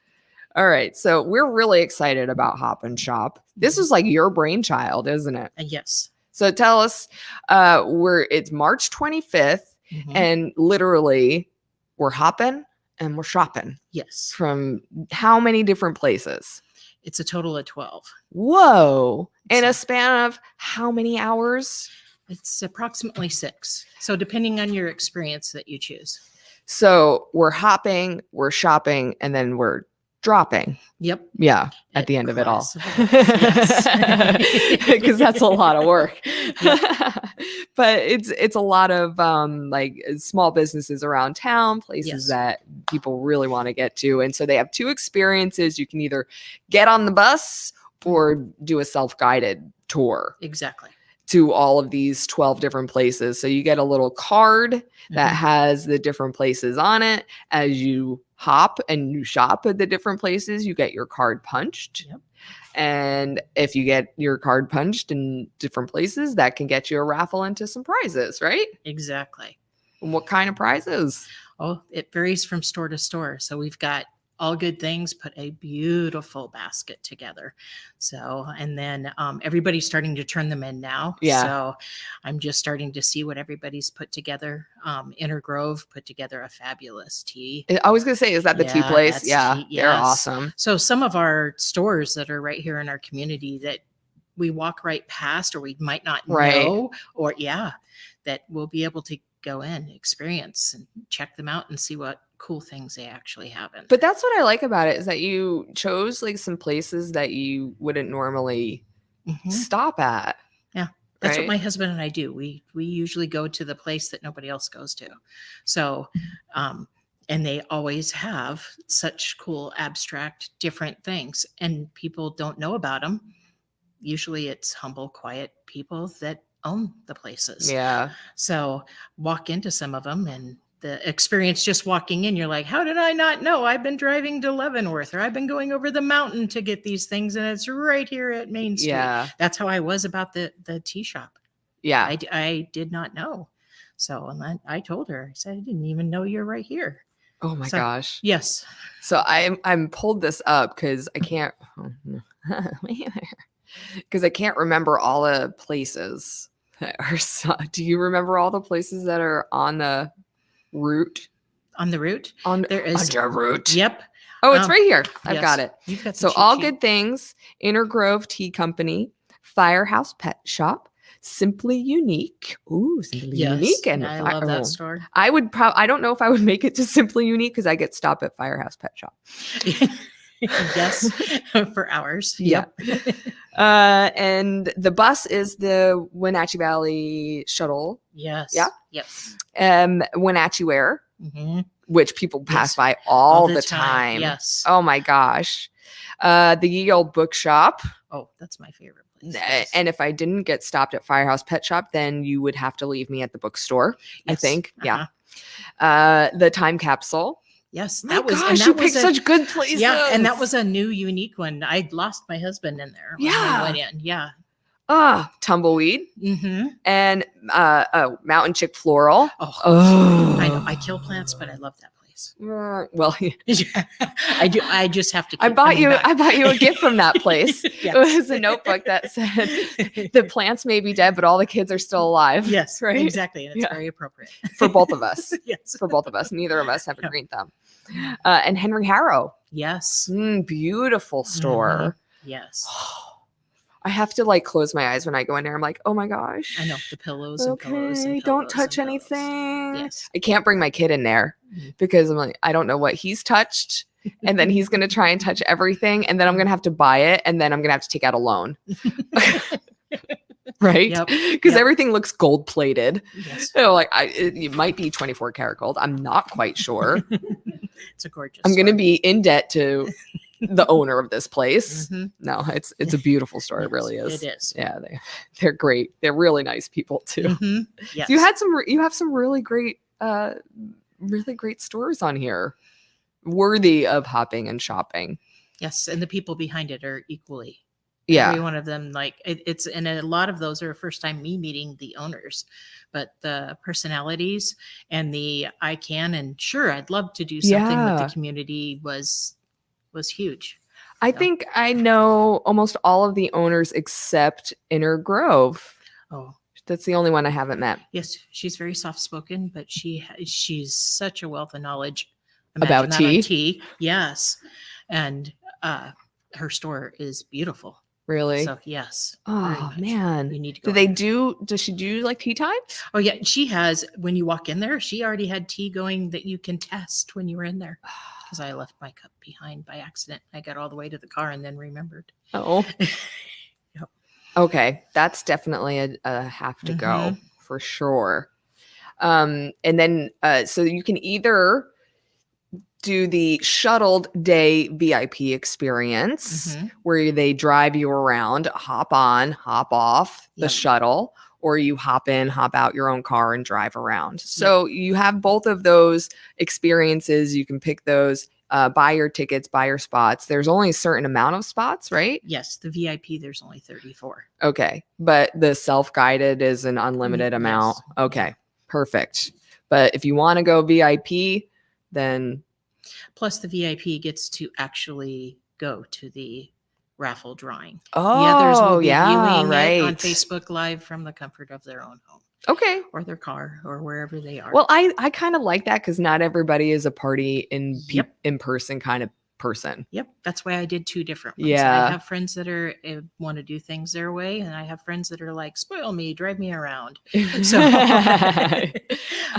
All right. So we're really excited about Hop and Shop. This is like your brainchild, isn't it? Yes. So tell us, it's March 25th and literally we're hopping and we're shopping. Yes. From how many different places? It's a total of 12. Whoa. In a span of how many hours? It's approximately 6. So depending on your experience that you choose. So we're hopping, we're shopping, and then we're dropping. Yep. Yeah. At the end of it all. Yes. Because that's a lot of work. But it's a lot of like small businesses around town, places that people really want to get to. And so they have 2 experiences. You can either get on the bus or do a self-guided tour. Exactly. To all of these 12 different places. So you get a little card that has the different places on it. As you hop and you shop at the different places, you get your card punched. Yep. And if you get your card punched in different places, that can get you a raffle into some prizes, right? Exactly. And what kind of prizes? Oh, it varies from store to store. So we've got All Good Things put a beautiful basket together. So, and then everybody's starting to turn them in now. Yeah. So I'm just starting to see what everybody's put together. Inner Grove put together a fabulous tea. I was going to say, is that the tea place? Yeah. Tea, They're yes. awesome. So some of our stores that are right here in our community that we walk right past or we might not know, or that we'll be able to go in, experience and check them out and see what cool things they actually have in. But that's what I like about it is that you chose like some places that you wouldn't normally stop at. Yeah. That's right? what my husband and I do. We usually go to the place that nobody else goes to. So, and they always have such cool, abstract, different things and people don't know about them. Usually it's humble, quiet people that own the places. Yeah. So walk into some of them and the experience just walking in, you're like, how did I not know? I've been driving to Leavenworth or I've been going over the mountain to get these things and it's right here at Main Street. Yeah. That's how I was about the tea shop. Yeah. I did not know. So and I told her, I said, I didn't even know you're right here. Oh my gosh. Yes. So I'm pulled this up because I can't because I can't remember all the places that are. Do you remember all the places that are on the route? On the route? There is a route. Yep. Oh, it's right here. I've got it. You've got So All Good Things, Inner Grove Tea Company, Firehouse Pet Shop, Simply Unique. Ooh, Simply Unique. And I love that store. I would I don't know if I would make it to Simply Unique because I get stopped at Firehouse Pet Shop. Yes, for hours. Yep. And the bus is the Wenatchee Valley shuttle. Yes. Yeah. Yes. Wenatchee Wear, which people pass by all the time. Yes. Oh my gosh. The Ye Olde Bookshop. Oh, that's my favorite place. Yes. And if I didn't get stopped at Firehouse Pet Shop, then you would have to leave me at the bookstore. I Yes. think. Uh-huh. Yeah. The Time Capsule. Yes, My that was. gosh, And that you was picked such good places. Yeah, and that was a new, unique one. I lost my husband in there. When Yeah. we went in. Yeah. Tumbleweed Mm-hmm. and Mountain Chick Floral. Oh, I know. I kill plants, but I love that place. Well, I do. I just have to. I Keep bought coming you. back. I bought you a gift from that place. Yes. It was a notebook that said the plants may be dead, but all the kids are still alive. Yes, right. exactly, and it's Yeah. very appropriate For both of us. Yes. For both of us. Neither of us have a Yeah. green thumb. And Henry Harrow. Yes. Beautiful store. Yes. I have to like close my eyes when I go in there. I'm like, oh my gosh. I know the pillows and pillows Okay, and don't pillows touch and pillows. anything. Yes. I can't bring my kid in there Mhm. because I'm like, I don't know what he's touched. And then he's going to try and touch everything. And then I'm going to have to buy it. And then I'm going to have to take out a loan. Right? Yep. Because Yep. everything looks gold plated. Yes. Like it might be 24 karat gold. I'm not quite sure. It's a gorgeous. I'm going to store. be in debt to the owner of this place. Mhm. No, it's a beautiful store. It Yes, really is. It is. Yeah, they're great. They're really nice people too. Mhm. Yes. So you have some really great stores on here, worthy of hopping and shopping. Yes, and the people behind it are equally. Yeah, Every one of them, like it's, and a lot of those are first time me meeting the owners, but the personalities and the I can and sure I'd love to do something with Yeah. the community was huge. I So. think I know almost all of the owners except Inner Grove. Oh, That's the only one I haven't met. yes, she's very soft spoken, but she's such a wealth of knowledge About Imagine that on tea? tea. Yes, and her store is beautiful. Really? So yes. very Oh much. man. You need to go. Does she do like tea times? Oh yeah, she has. When you walk in there, she already had tea going that you can test when you were in there. Because I left my cup behind by accident. I got all the way to the car and then remembered. Oh. Yep. Okay. That's definitely a have to go Mhm. for sure. And then so you can either do the shuttled day VIP experience Mhm. where they drive you around, hop on, hop off the Yep. shuttle, or you hop in, hop out your own car and drive around. So you have both of those experiences. You can pick those, buy your tickets, buy your spots. There's only a certain amount of spots, right? Yes, the VIP, there's only 34. Okay. But the self-guided is an unlimited Yes. amount. Okay. Perfect. But if you want to go VIP, then Plus, the VIP gets to actually go to the raffle drawing. oh, The others will be yeah, viewing right. it on Facebook Live from the comfort of their own home Okay. or their car or wherever they are. Well, I kind of like that because not everybody is a party Yep. in person kind of person. Yep, that's why I did two different ones. Yeah. I have friends that are want to do things their way, and I have friends that are like, spoil me, drive me around. So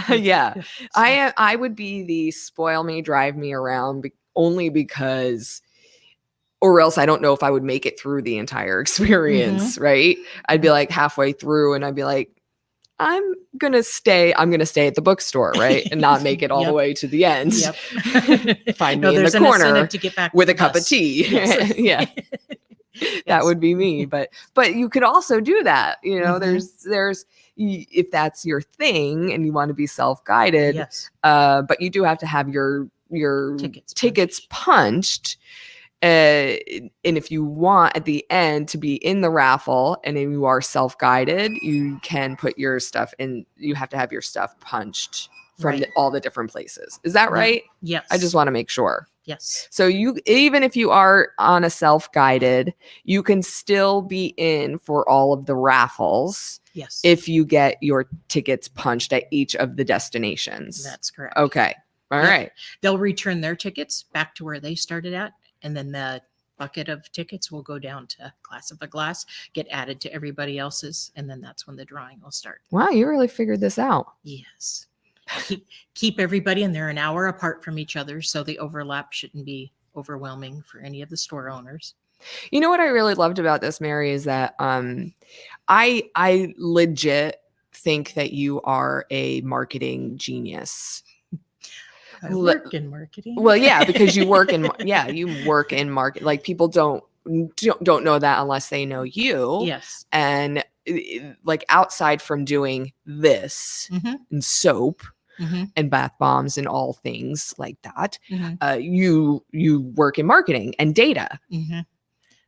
Yeah. So- I would be the spoil me, drive me around only because, or else I don't know if I would make it through the entire experience, right? I'd be like halfway through and I'd be like, I'm gonna stay at the bookstore, right? And not make it all the Yep. way to the end. Yep. Find No, me in there's the an corner incentive to get back to with the a cup of bus. tea. Yes. Yeah. Yes. That would be me. But you could also do that. You know, Mhm. there's if that's your thing and you want to be self-guided, Yes. but you do have to have your tickets punched. And if you want at the end to be in the raffle and then you are self-guided, you can put your stuff in. You have to have your stuff punched from Right. all the different places. Is that Yeah. right? Yes. I just want to make sure. Yes. So you, even if you are on a self-guided, you can still be in for all of the raffles Yes. if you get your tickets punched at each of the destinations. That's correct. Okay. All Yep. right. They'll return their tickets back to where they started at, and then the bucket of tickets will go down to Class of a Glass, get added to everybody else's, and then that's when the drawing will start. Wow, you really figured this out. Yes. Keep everybody, and they're an hour apart from each other, so the overlap shouldn't be overwhelming for any of the store owners. You know what I really loved about this, Mary, is that I legit think that you are a marketing genius. I work in marketing. Well, yeah, because you work in market. Like people don't don't know that unless they know you. Yes. And like outside from doing this and soap and bath bombs and all things like that, you work in marketing and data. Yep,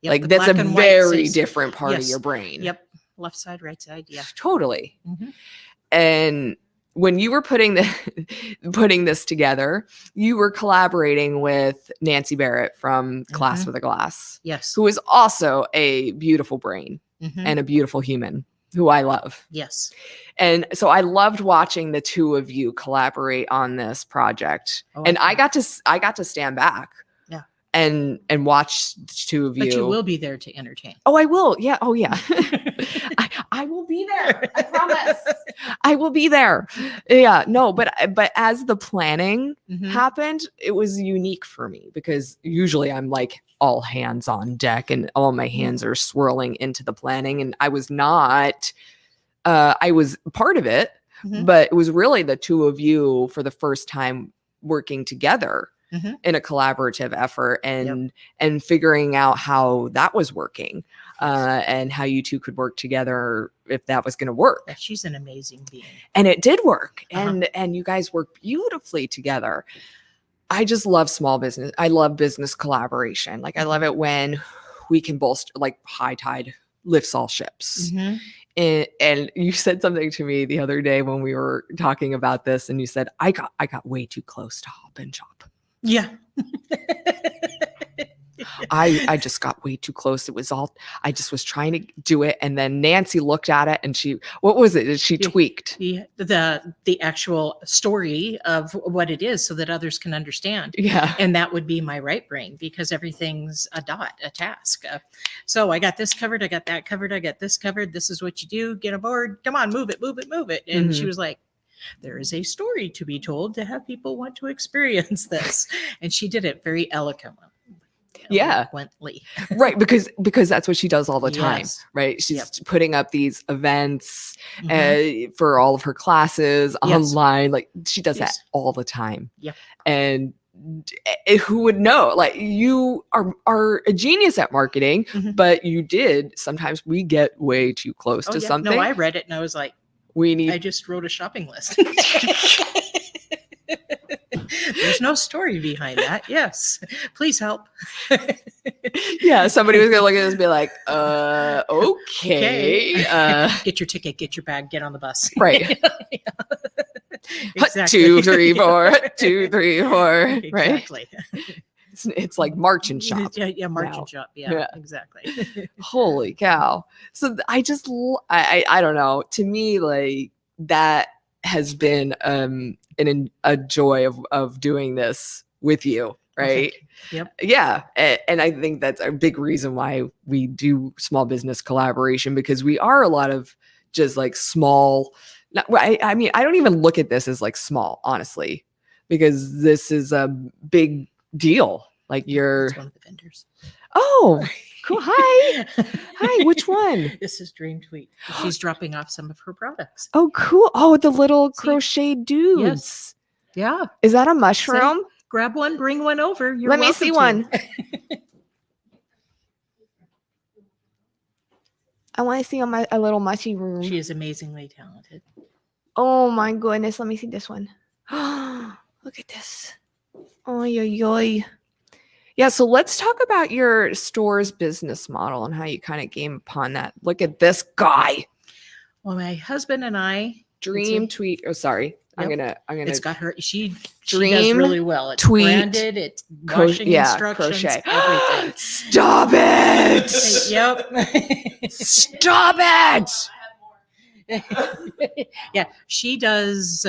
like that's a very different part of your brain. Yep. Left side, right side. Yeah. Totally. And when you were putting this together, you were collaborating with Nancy Barrett from Class with a Glass. Yes. Who is also a beautiful brain and a beautiful human who I love. Yes. And so I loved watching the two of you collaborate on this project. And I got to stand back. Yeah. And watch the two of you. But you will be there to entertain. Oh, I will. Yeah. Oh, yeah. I will be there. I promise. I will be there. Yeah. No, but as the planning happened, it was unique for me because usually I'm like all hands on deck and all my hands are swirling into the planning. And I was not, I was part of it, but it was really the two of you for the first time working together in a collaborative effort and figuring out how that was working and how you two could work together if that was going to work. Yeah, she's an amazing being. And it did work. And you guys work beautifully together. I just love small business. I love business collaboration. Like I love it when we can bolster, like high tide lifts all ships. And you said something to me the other day when we were talking about this, and you said, I got way too close to Hop and Shop. Yeah. I just got way too close. It was all, I just was trying to do it. And then Nancy looked at it and what was it? She tweaked the actual story of what it is so that others can understand. Yeah. And that would be my right brain because everything's a task. So I got this covered. I got that covered. I got this covered. This is what you do. Get aboard. Come on, move it. And she was like, there is a story to be told to have people want to experience this. And she did it very eloquently. Right. Because that's what she does all the time. Right. She's putting up these events for all of her classes online. Like she does that all the time. Yeah. And who would know? Like you are a genius at marketing, but sometimes we get way too close to something. No, I read it and I was like, I just wrote a shopping list. There's no story behind that. Yes. Please help. Yeah. Somebody was going to look at this and be like, okay. Get your ticket, get your bag, get on the bus. Right. Exactly. 2, 3, 4, 2, 3, 4. Right. Exactly. It's like march and shop. Yeah, march and shop. Yeah, exactly. Holy cow. So I just, I don't know. To me, like that has been a joy of doing this with you. Right. Yep. Yeah. And I think that's a big reason why we do small business collaboration, because we are a lot of just like small. I mean, I don't even look at this as like small, honestly, because this is a big deal. Like you're one of the vendors. Oh, cool. Hi. Hi. Which one? This is Dream Tweet. She's dropping off some of her products. Oh, cool. Oh, the little crochet dudes. Yes. Yeah. Is that a mushroom? Grab one, bring one over. Let me see one. I want to see a little mushroom. She is amazingly talented. Oh my goodness. Let me see this one. Look at this. Oy, oy, oy. Yeah, so let's talk about your store's business model and how you kind of came upon that. Look at this guy. Well, my husband and I Dream Tweet. Oh, sorry. Yep. I'm gonna. It's got her. She does Dream really well. It's Tweet, branded. It's washing instructions. Crochet. Everything. Stop it! Yep. Stop it! Yeah, she does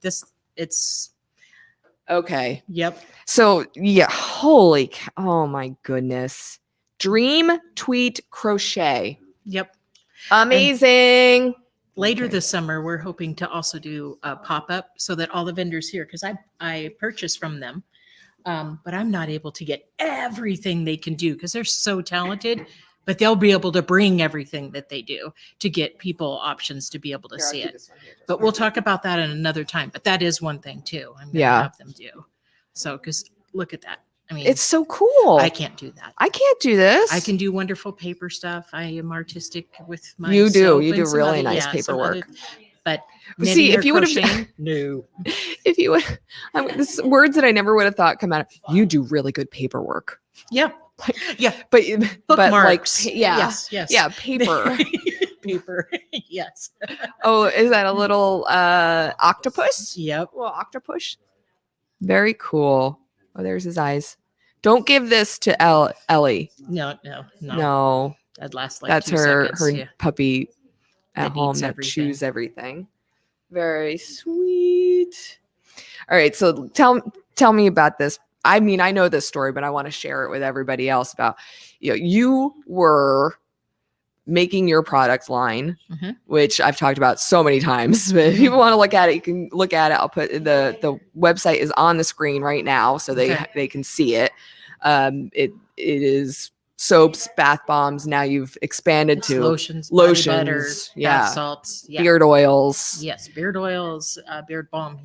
this. It's okay. Yep. So yeah, holy cow. Oh my goodness. Dream Tweet Crochet. Yep. Amazing. And later this summer, we're hoping to also do a pop-up so that all the vendors here, because I purchase from them, but I'm not able to get everything they can do because they're so talented, but they'll be able to bring everything that they do to get people options to be able to see it. But we'll talk about that in another time. But that is one thing too. I'm going to have them do. So, because look at that. I mean, It's so cool. I can't do that. I can't do this. I can do wonderful paper stuff. I am artistic with my You do. soap You and do some really other- nice some paperwork. other- but But see, knitting if or you would have crocheting, no. if you would, this words that I never would have thought come out. You do really good paperwork. Yeah. Yeah. But like, Bookmarks. yeah, Yes. yeah, paper. Paper. Yes. Oh, is that a little octopus? Yep. Little octopus. Very cool. Oh, there's his eyes. Don't give this to Ellie. No. No, That'd last like that's 2 her seconds. puppy at That home eats that everything. chews everything. Very sweet. All right, so tell me about this. I mean, I know this story, but I want to share it with everybody else about, you were making your product line, Mhm. which I've talked about so many times. But if people want to look at it, you can look at it. I'll put the website is on the screen right now, so they can see it. It is soaps, bath bombs. Now you've expanded It's to lotions, lotions, body butters, yeah, bath salts, beard oils. Yes, beard oils, beard balm.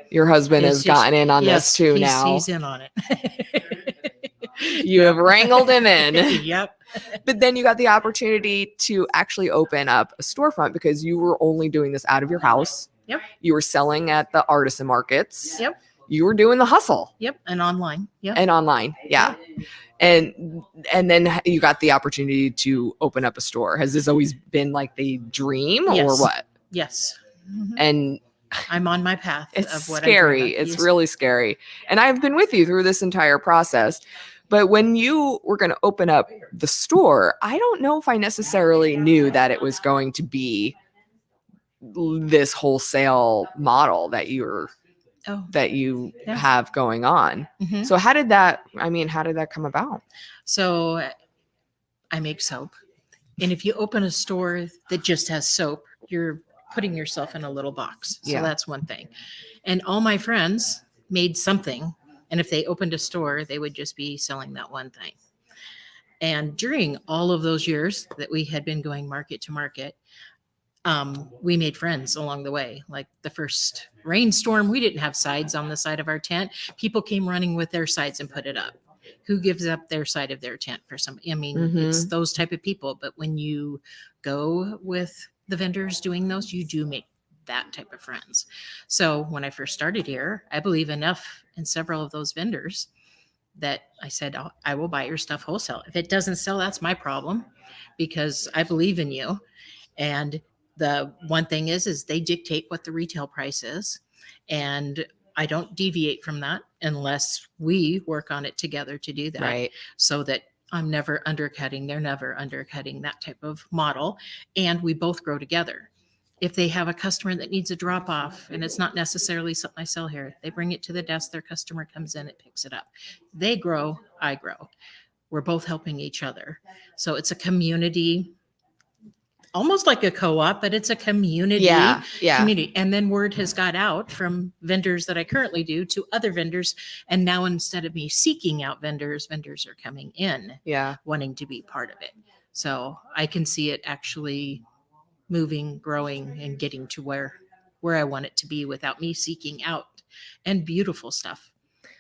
Your husband It's has just- gotten in on this too now. He's in on it. You have wrangled him in. Yep. But then you got the opportunity to actually open up a storefront because you were only doing this out of your house. Yep. You were selling at the artisan markets. Yep. You were doing the hustle. Yep. And online. Yep. And online. Yeah. And then you got the opportunity to open up a store. Has this always been like the dream or Yes. what? Yes. Mhm. And I'm on my path it's of what scary. I dream of. It's Yes. really scary. And I've been with you through this entire process. But when you were going to open up the store, I don't know if I necessarily knew that it was going to be this wholesale model that you Yeah. have going on. Mhm. So how did that come about? So I make soap. And if you open a store that just has soap, you're putting yourself in a little box. So Yeah. that's one thing. And all my friends made something. And if they opened a store, they would just be selling that one thing. And during all of those years that we had been going market to market, we made friends along the way. Like the first rainstorm, we didn't have sides on the side of our tent. People came running with their sides and put it up. Who gives up their side of their tent for some? I mean, it's those type of people. But when you go with the vendors doing those, you do make that type of friends. So when I first started here, I believe enough in several of those vendors that I said, I will buy your stuff wholesale. If it doesn't sell, that's my problem because I believe in you. And the one thing is they dictate what the retail price is. And I don't deviate from that unless we work on it together to do that. Right. So that I'm never undercutting, they're never undercutting, that type of model. And we both grow together. If they have a customer that needs a drop off and it's not necessarily something I sell here, they bring it to the desk, their customer comes in, it picks it up. They grow, I grow. We're both helping each other. So it's a community, almost like a co-op, but it's a community. Yeah. Community. And then word has got out from vendors that I currently do to other vendors. And now instead of me seeking out vendors are coming in Yeah. wanting to be part of it. So I can see it actually moving, growing, and getting to where I want it to be without me seeking out, and beautiful stuff.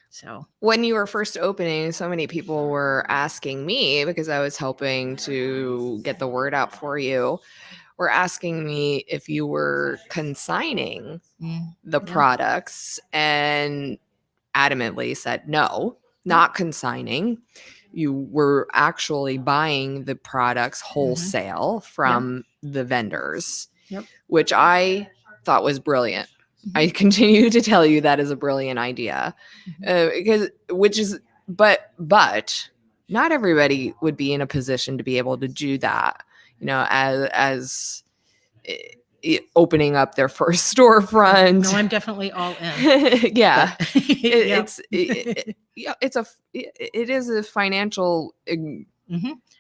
So When you were first opening, so many people were asking me because I was helping to get the word out for you. Were asking me if you were consigning the Yeah. products, and adamantly said no, not consigning. You were actually buying the products wholesale from the vendors, Yep. which I thought was brilliant. I continue to tell you that is a brilliant idea, but not everybody would be in a position to be able to do that. As opening up their first storefront. no, I'm definitely all in. Yeah. But- It is a financial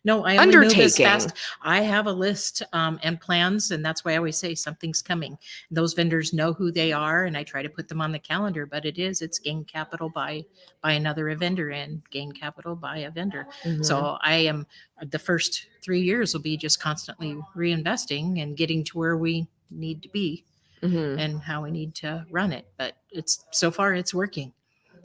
No, I only move as undertaking. fast. I have a list and plans, and that's why I always say something's coming. Those vendors know who they are, and I try to put them on the calendar. But it's gain capital by another vendor, and gain capital by a vendor. So I am the first 3 years will be just constantly reinvesting and getting to where we need to be and how we need to run it. But so far it's working.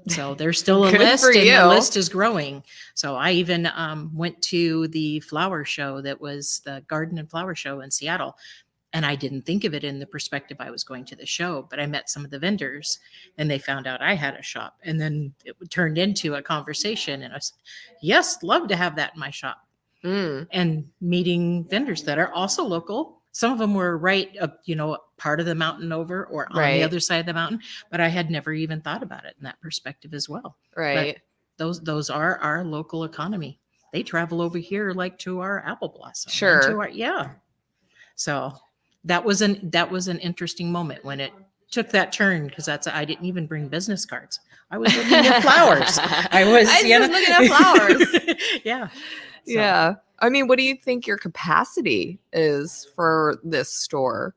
So there's still a Good list, for and you. the list is growing. So I even went to the flower show that was the garden and flower show in Seattle. And I didn't think of it in the perspective I was going to the show, but I met some of the vendors and they found out I had a shop. And then it turned into a conversation. And I was, yes, love to have that in my shop. And meeting vendors that are also local. Some of them were right, part of the mountain over or on the other side of the mountain. But I had never even thought about it in that perspective as well. Right. But those are our local economy. They travel over here like to our apple blossom. Sure. So that was an interesting moment when it took that turn, because I didn't even bring business cards. I was looking at flowers. I was just looking at flowers. Yeah. So, Yeah. I mean, what do you think your capacity is for this store?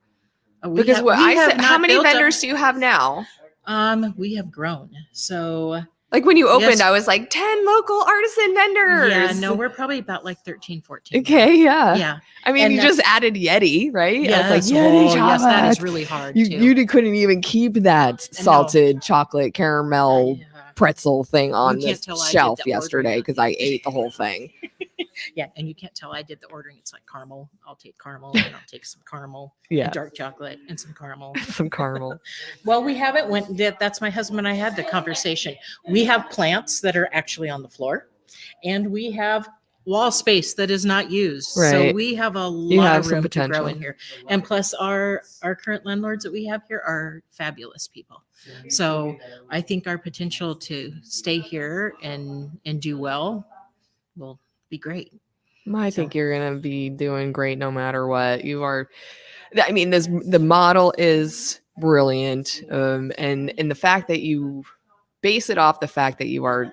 Because how many vendors do you have now? We have grown. So like when you opened, I was like 10 local artisan vendors. Yeah, no, we're probably about like 13, 14. Okay, yeah. Yeah. I mean, you just added Yeti, right? Yes. I was like, Yeti yes, that is really hard too. You couldn't even keep that salted chocolate caramel pretzel thing on the shelf yesterday because I ate the whole thing. Yeah, and you can't tell I did the ordering. It's like caramel. I'll take caramel, and I'll take some caramel, and dark chocolate, and some caramel. Some caramel. Well, we haven't that's my husband and I had the conversation. We have plants that are actually on the floor, and we have wall space that is not used. Right. So we have a lot of room to grow in here. And plus our current landlords that we have here are fabulous people. So I think our potential to stay here and do well will be great. I think you're going to be doing great no matter what. You are. I mean, the model is brilliant. And the fact that you base it off the fact that you are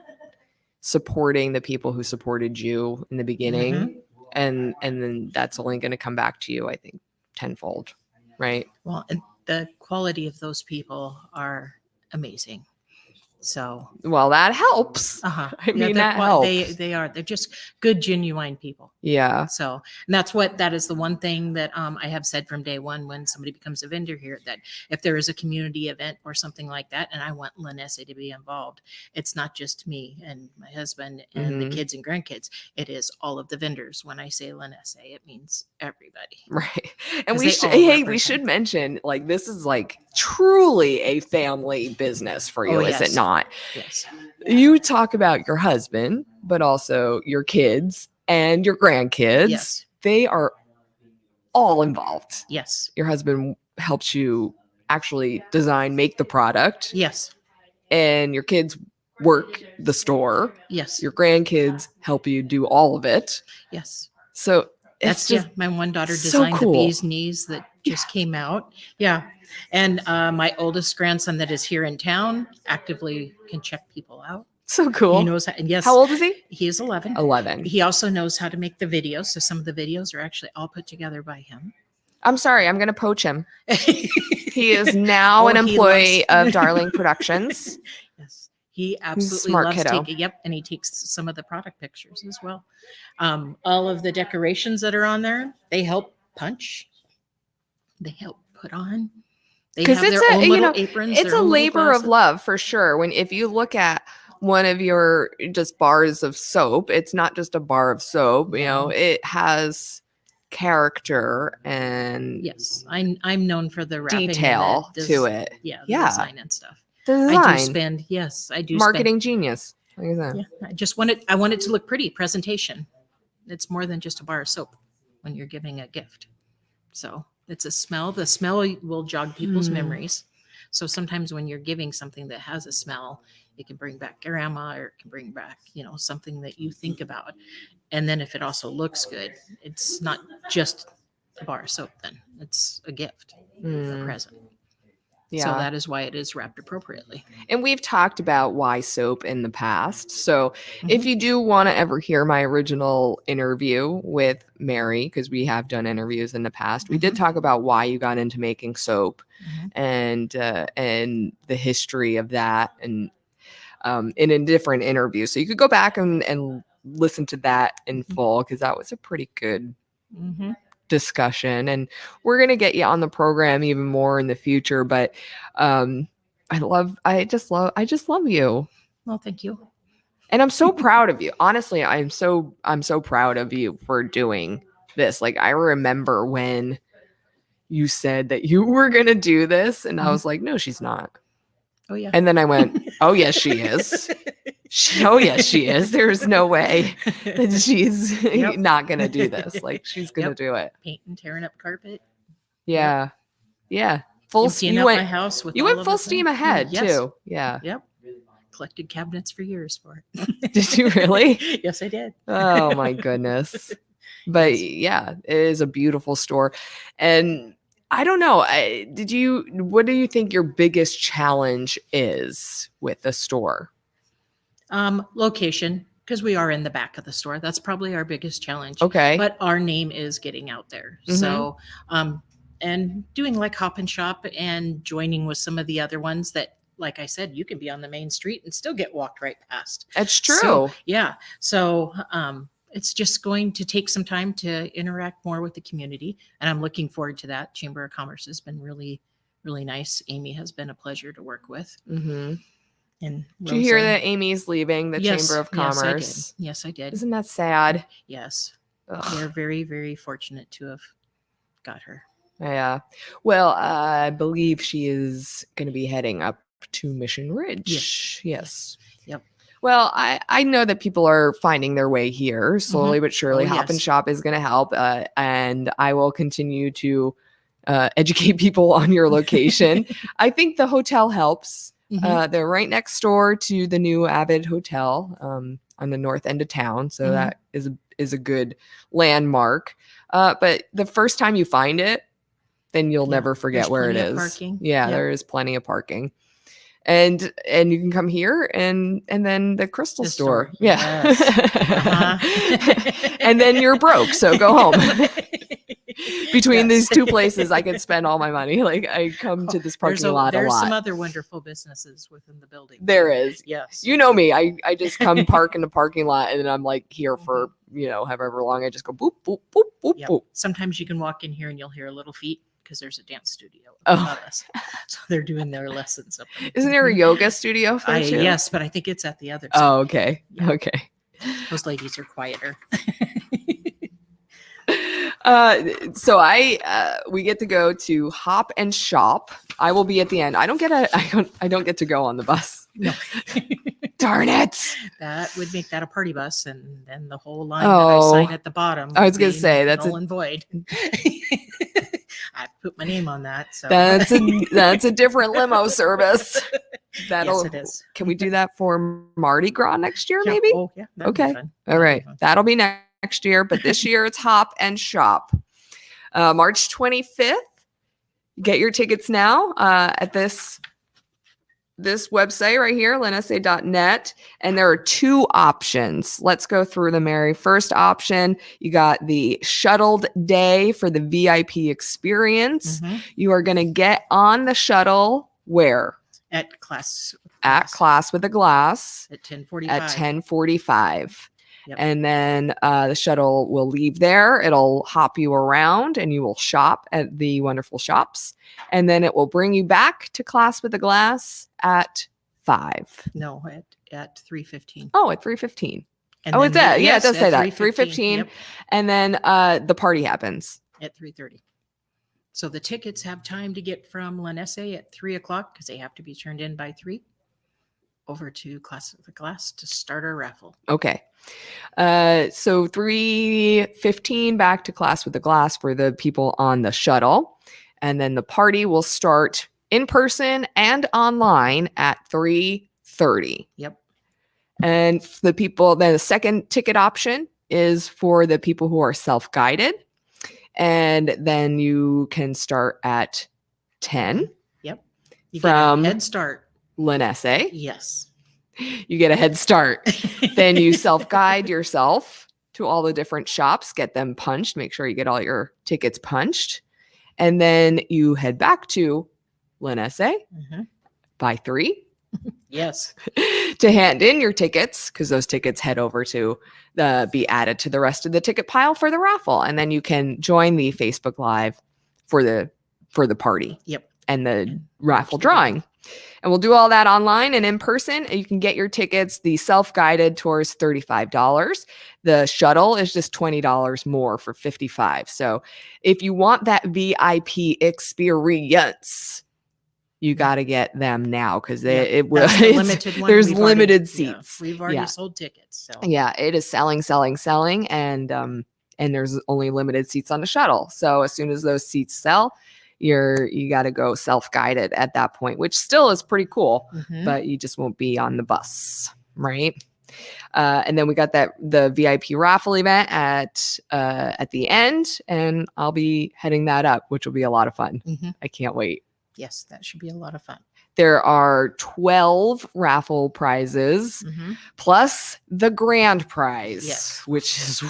supporting the people who supported you in the beginning, and then that's only going to come back to you, I think, tenfold, right? Well, and the quality of those people are amazing. So, well, that helps. I mean, that helps. They're just good, genuine people. Yeah. So, and that is the one thing that I have said from day one when somebody becomes a vendor here, that if there is a community event or something like that, and I want LanAcie to be involved, it's not just me and my husband and the kids and grandkids. It is all of the vendors. When I say LanAcie, it means everybody. Right. And we should mention, like, this is like truly a family business for you, is it not? Yes. You talk about your husband, but also your kids and your grandkids. Yes. They are all involved. Yes. Your husband helps you actually make the product. Yes. And your kids work the store. Yes. Your grandkids help you do all of it. Yes. So that's just my one daughter designed the bee's knees that just came out. Yeah. And my oldest grandson that is here in town actively can check people out. So cool. He knows how, and yes. How old is he? He is 11. 11. He also knows how to make the videos. So some of the videos are actually all put together by him. I'm sorry, I'm going to poach him. He is now an employee of Darling Productions. Yes. He absolutely loves taking, and he takes some of the product pictures as well. All of the decorations that are on there, they help punch. They help put on. They have their own little aprons. It's a labor of love for sure. If you look at one of your just bars of soap, it's not just a bar of soap. It has character and I'm known for the wrapping detail to it. Yeah, design and stuff. I do marketing genius. Like I want it to look pretty. Presentation. It's more than just a bar of soap when you're giving a gift. So it's a smell. The smell will jog people's memories. So sometimes when you're giving something that has a smell, it can bring back grandma, or it can bring back, something that you think about. And then if it also looks good, it's not just a bar of soap then. It's a gift, a present. Yeah. So that is why it is wrapped appropriately. And we've talked about why soap in the past. So if you do want to ever hear my original interview with Mary, because we have done interviews in the past, we did talk about why you got into making soap and the history of that, and in a different interview. So you could go back and listen to that in full, because that was a pretty good discussion, and we're going to get you on the program even more in the future. But I just love you. Well, thank you. And I'm so proud of you. Honestly, I'm so proud of you for doing this. Like, I remember when you said that you were going to do this, and I was like, no, she's not. Oh, yeah. And then I went, oh, yes, she is. Oh, yes, she is. There's no way that she's not going to do this. Like, she's going to do it. Painting, tearing up carpet. Yeah. Yeah. Emptying up my house with you all went of full the steam things. ahead, Yes. too. Yeah. Yep. Collected cabinets for years for it. Did you really? Yes, I did. Oh, my goodness. But yeah, it is a beautiful store. And I don't know. What do you think your biggest challenge is with the store? Location, because we are in the back of the store. That's probably our biggest challenge. Okay. But our name is getting out there. Mhm. So, and doing like Hop and Shop and joining with some of the other ones that, like I said, you can be on the main street and still get walked right past. That's true. So, yeah. So, it's just going to take some time to interact more with the community. And I'm looking forward to that. Chamber of Commerce has been really, really nice. Amy has been a pleasure to work with. Mm-hmm. And Did you hear that Amy's leaving the Yes, Chamber of Commerce? Yes, I did. Isn't that sad? Yes. Ugh. We're very, very fortunate to have got her. Yeah. Well, I believe she is going to be heading up to Mission Ridge. Yes. Yep. Well, I know that people are finding their way here slowly but surely. Oh, Hop and yes. Shop is going to help. And I will continue to educate people on your location. I think the hotel helps. Mhm. They're right next door to the new Avid Hotel on the north end of town. So Mhm. that is a good landmark. But the first time you find it, then you'll Yeah, never forget there's where it plenty of is. parking. Yeah, Yep. there is plenty of parking. And you can come here and then the Crystal The store. store, Yeah. yes. Uh-huh. And then you're broke, so go home. Between Yes. these two places, I could spend all my money. Like, I come to this parking lot a There's lot. some other wonderful businesses within the building. There is. Yes. You know me. I just come park in the parking lot and then I'm like here for, however long. I just go boop, boop, boop, boop, Yep. boop. Sometimes you can walk in here and you'll hear little feet because there's a dance studio Oh. above us. So they're doing their lessons up there. Isn't there a yoga studio for you? Yes, but I think it's at the other side. Oh, okay. Yeah. Okay. Those ladies are quieter. So we get to go to Hop and Shop. I will be at the end. I don't get to go on the bus. No. Darn it. That would make that a party bus, and then the whole line that Oh. I sign at the bottom. I was would gonna be say, that's null a- and void. I've put my name on that. So That's a different limo service. yes, it is. Can we do that for Mardi Gras next year, Yeah, maybe? Oh, yeah. that'd be Okay. fun. All That'd be right. fun. That'll be next year. But this year it's Hop and Shop. March 25th. Get your tickets now at this website right here, LanAcie.net. And there are two options. Let's go through them, Mary. First option, you got the shuttled day for the VIP experience. Mhm. You are going to get on the shuttle where? At class. At Class with a Glass. At 10:45. At 10:45. Yep. And then the shuttle will leave there. It'll hop you around and you will shop at the wonderful shops. And then it will bring you back to Class with a Glass at 5. No, at 3:15. Oh, at 3:15. And Oh, then it's that. Yeah, it yes, does at say that. 3:15. Yep, And then the party happens. at 3:30. So the tickets have time to get from LanAcie at 3:00 because they have to be turned in by 3 over to Class with a Glass to start our raffle. Okay. So 3:15 back to Class with a Glass for the people on the shuttle. And then the party will start in person and online at 3:30. Yep. And the people, then the second ticket option is for the people who are self-guided. And then you can start at 10. Yep. You From- get a head start. LanAcie. Yes. You get a head start. Then you self-guide yourself to all the different shops, get them punched, make sure you get all your tickets punched. And then you head back to LanAcie Mhm. by 3 Yes. to hand in your tickets, because those tickets head over to be added to the rest of the ticket pile for the raffle. And then you can join the Facebook Live for the party. Yep. the raffle drawing. And we'll do all that online and in person. You can get your tickets. The self-guided tour is $35. The shuttle is just $20 more for $55. So if you want that VIP experience, you got to get them now because it will. That's the limited one. There's We've limited already- seats. We've already sold tickets. So Yeah, it is selling, and there's only limited seats on the shuttle. So as soon as those seats sell, you got to go self-guided at that point, which still is pretty cool, but you just won't be on the bus, right? And then we got the VIP raffle event at the end, and I'll be heading that up, which will be a lot of fun. I can't wait. Yes, that should be a lot of fun. There are 12 raffle prizes plus the grand prize, which is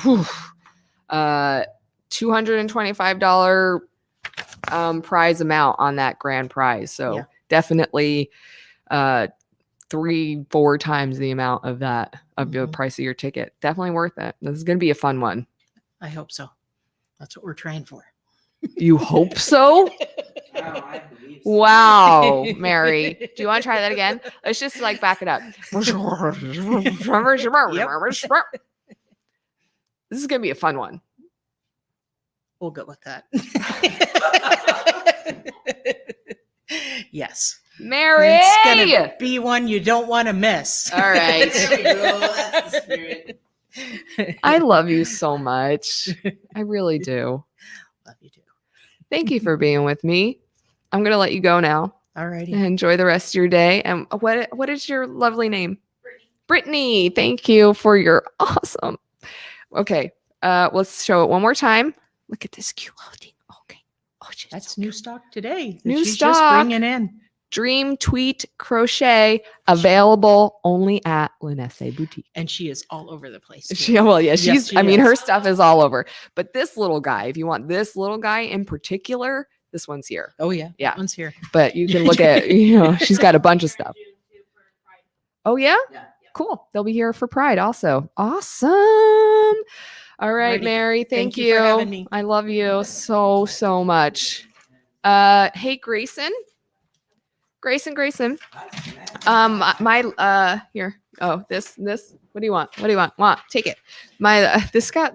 $225 prize amount on that grand prize. So definitely 3-4 times the amount of that of the price of your ticket. Definitely worth it. This is going to be a fun one. I hope so. That's what we're trying for. You hope so? Wow, Mary. Do you want to try that again? Let's just like back it up. This is going to be a fun one. We'll go with that. Yes. Mary! It's going to be one you don't want to miss. All right. There we go. That's the spirit. I love you so much. I really do. Love you too. Thank you for being with me. I'm going to let you go now. All righty. Enjoy the rest of your day. And what is your lovely name? Brittany. Thank you for your awesome. Okay. Let's show it one more time. Look at this cute little thing. Okay. Oh, that's so new stock today. New she's stock. Just bringing in. Dream Tweet Crochet available only at LanAcie Boutique. And she is all over the place. Her stuff is all over. But this little guy, if you want this little guy in particular, this one's here. Oh yeah. Yeah. That one's here. But you can look at, she's got a bunch of stuff. Oh yeah? Cool. They'll be here for Pride also. Awesome. All right, Mary. Thank you. For having me. I love you so much. Hey, Grayson. Grayson. Here. Oh, this. What do you want? Take it. This got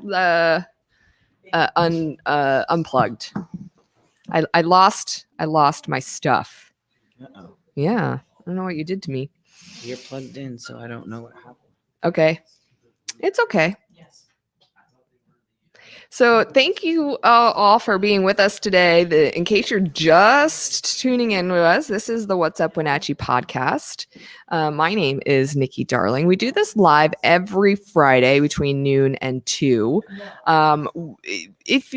unplugged. I lost my stuff. Uh-oh. Yeah. I don't know what you did to me. You're plugged in, so I don't know what happened. Okay. It's okay. So thank you all for being with us today. In case you're just tuning in with us, this is the What's Up Wenatchee podcast. My name is Nikki Darling. We do this live every Friday between noon and 2. If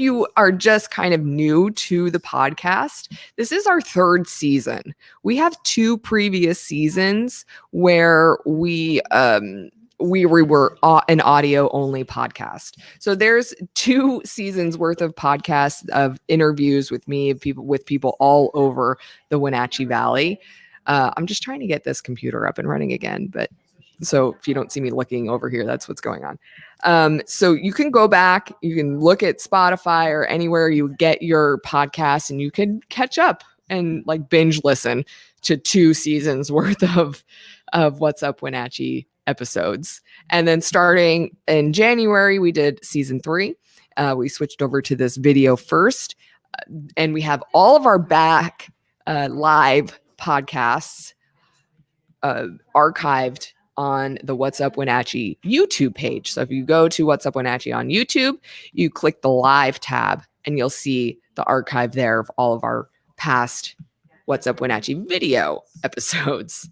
you are just kind of new to the podcast, this is our 3rd season. We have 2 previous seasons where we were an audio only podcast. So there's 2 seasons worth of podcasts of interviews with me, with people all over the Wenatchee Valley. I'm just trying to get this computer up and running again, but so if you don't see me looking over here, that's what's going on. So you can go back, you can look at Spotify or anywhere you get your podcast, and you can catch up and like binge listen to 2 seasons worth of What's Up Wenatchee episodes. And then starting in January, we did season 3. We switched over to this video first, and we have all of our back live podcasts archived on the What's Up Wenatchee YouTube page. So if you go to What's Up Wenatchee on YouTube, you click the live tab and you'll see the archive there of all of our past What's Up Wenatchee video episodes.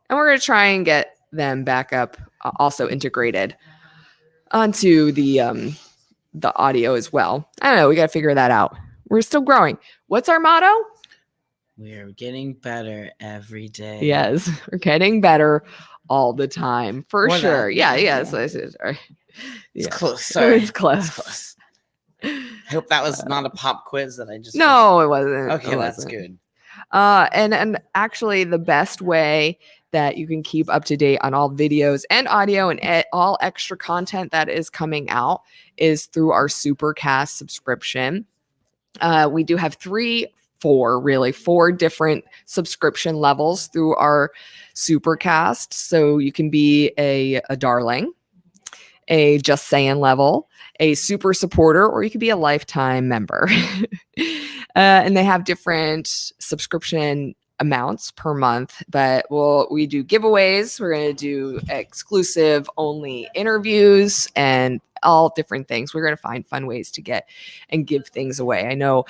And we're going to try and get them back up, also integrated onto the audio as well. I don't know. We got to figure that out. We're still growing. What's our motto? We're getting better every day. Yes, we're getting better all the time, for Or sure. that. Yeah. Yeah. It's close. Sorry. It's close. It's close. I hope that was not a pop quiz that I just. No, it wasn't. Okay, It that's wasn't. good. And actually, the best way that you can keep up to date on all videos and audio and all extra content that is coming out is through our Supercast subscription. We do have 3 four different subscription levels through our Supercast. So you can be a darling, a just saying level, a super supporter, or you could be a lifetime member. And they have different subscription amounts per month, but we do giveaways. We're going to do exclusive only interviews and all different things. We're going to find fun ways to get and give things away. I know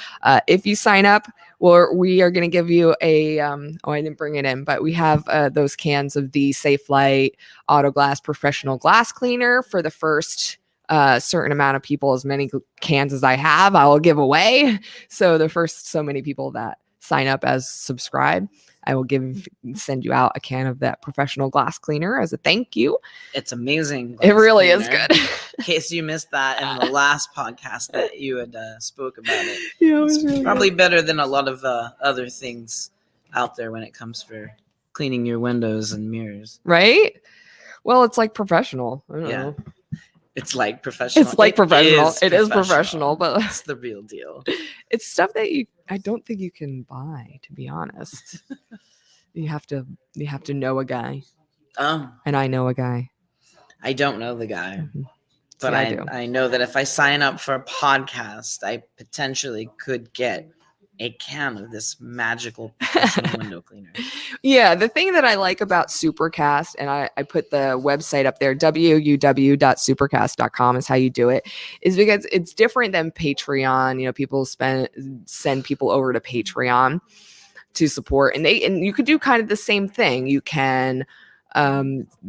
if you sign up, we are going to give you a I didn't bring it in, but we have those cans of the Safe Light Auto Glass Professional Glass Cleaner for the first certain amount of people. As many cans as I have, I will give away. So the first so many people that sign up as subscribe, I will send you out a can of that professional glass cleaner as a thank you. It's amazing. It really is good. In case you missed that in the last podcast that you had spoke about it. Yeah, it was really probably better than a lot of other things out there when it comes for cleaning your windows and mirrors. Right? Well, it's like professional. I don't know. It's like professional. It's like professional. It is professional, but it's the real deal. It's stuff that I don't think you can buy, to be honest. You have to know a guy. And I know a guy. I don't know the guy. Mm-hmm. But See, I know that if I sign up for a podcast, I potentially could get a can of this magical professional window cleaner. Yeah, the thing that I like about Supercast, and I put the website up there, www.supercast.com is how you do it, is because it's different than Patreon. You know, people send people over to Patreon to support, and you could do kind of the same thing. You can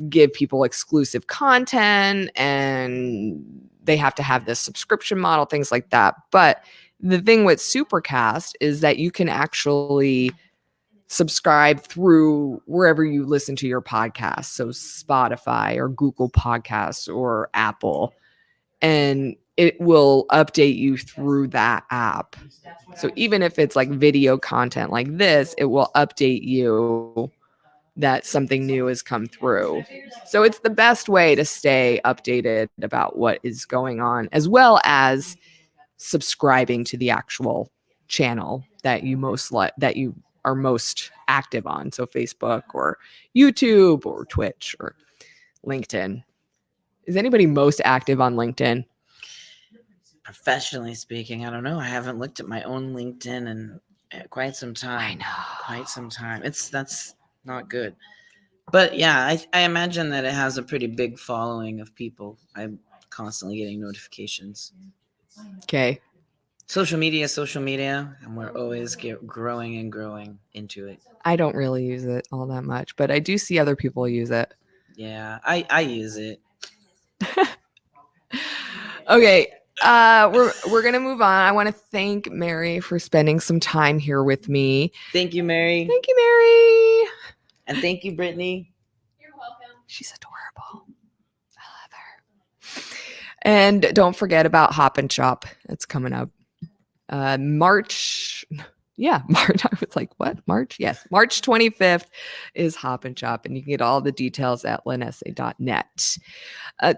give people exclusive content, and they have to have this subscription model, things like that. But the thing with Supercast is that you can actually subscribe through wherever you listen to your podcast. So Spotify or Google Podcasts or Apple, and it will update you through that app. So even if it's like video content like this, it will update you that something new has come through. So it's the best way to stay updated about what is going on, as well as subscribing to the actual channel that you are most active on. So Facebook or YouTube or Twitch or LinkedIn. Is anybody most active on LinkedIn? Professionally speaking, I don't know. I haven't looked at my own LinkedIn in quite some time. I know. Quite some time. That's not good. But yeah, I imagine that it has a pretty big following of people. I'm constantly getting notifications. Okay. Social media, and we're always growing and growing into it. I don't really use it all that much, but I do see other people use it. Yeah, I use it. Okay. We're gonna move on. I want to thank Mary for spending some time here with me. Thank you, Mary. Thank you, Mary. And thank you, Brittany. You're welcome. She's adorable. I love her. And don't forget about Hop and Shop. It's coming up. March. Yeah, March. I was like, what? March? Yes. March 25th is Hop and Shop, and you can get all the details at LanAcie.net.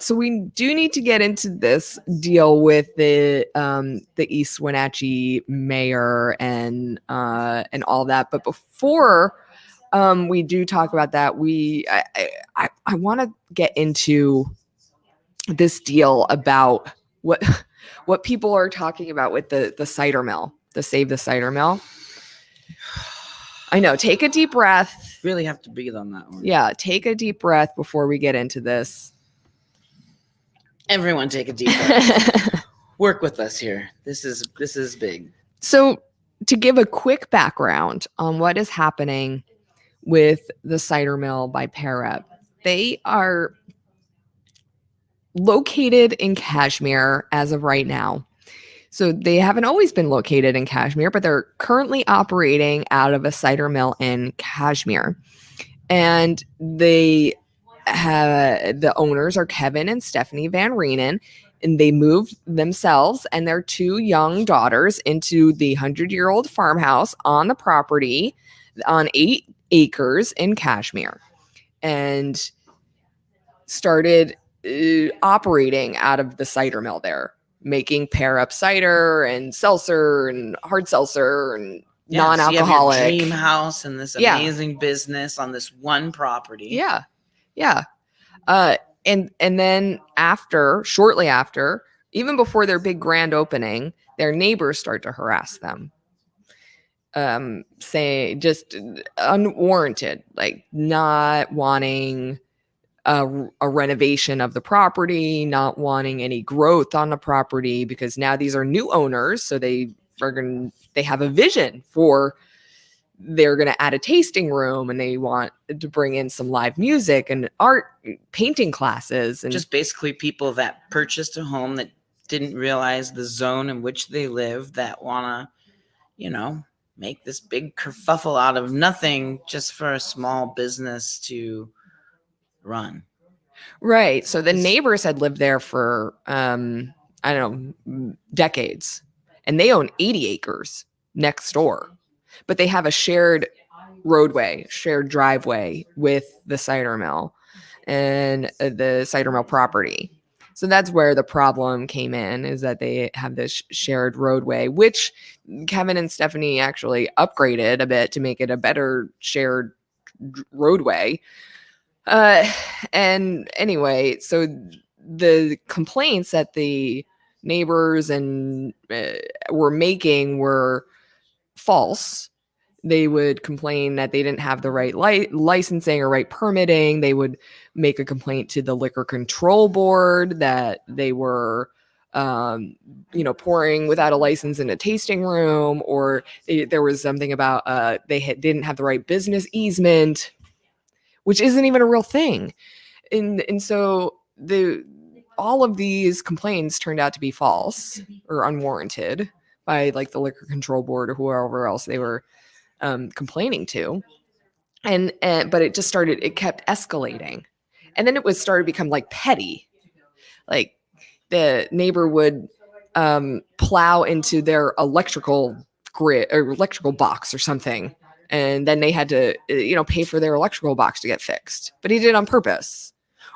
So we do need to get into this deal with the East Wenatchee mayor and all that. But before we do talk about that, I want to get into this deal about what people are talking about with the cider mill, the Save the Cider Mill. I know. Take a deep breath. Really have to breathe on that one. Yeah, take a deep breath before we get into this. Everyone take a deep breath. Work with us here. This is big. So to give a quick background on what is happening with the cider mill by Pear Up, they are located in Kashmir as of right now. So they haven't always been located in Kashmir, but they're currently operating out of a cider mill in Kashmir. And the owners are Kevin and Stephanie Van Reenen, and they moved themselves and their two young daughters into the 100-year-old farmhouse on the property on 8 acres in Kashmir, and started operating out of the cider mill there, making Pear Up cider and seltzer and hard seltzer and Yeah, so you have your non-alcoholic. dream house and this Yeah. amazing business on this one property. Yeah. Yeah. And then shortly after, even before their big grand opening, their neighbors start to harass them. Say just unwarranted, like not wanting a renovation of the property, not wanting any growth on the property, because now these are new owners, so they have a vision for, they're going to add a tasting room, and they want to bring in some live music and art painting classes, and Just basically people that purchased a home that didn't realize the zone in which they live, that want to, make this big kerfuffle out of nothing just for a small business to run. right. So the neighbors had lived there for I don't know, decades, and they own 80 acres next door, but they have a shared roadway, shared driveway with the cider mill and the cider mill property. So that's where the problem came in, is that they have this shared roadway, which Kevin and Stephanie actually upgraded a bit to make it a better shared roadway. And anyway, so the complaints that the neighbors and were making were false. They would complain that they didn't have the right licensing or right permitting. They would make a complaint to the liquor control board that they were, pouring without a license in a tasting room, or there was something about didn't have the right business easement, which isn't even a real thing. And so all of these complaints turned out to be false or unwarranted by like the liquor control board or whoever else they were complaining to. But it kept escalating. And then it started to become like petty. Like the neighbor would plow into their electrical grid or electrical box or something. And then they had to, pay for their electrical box to get fixed. But he did it on purpose.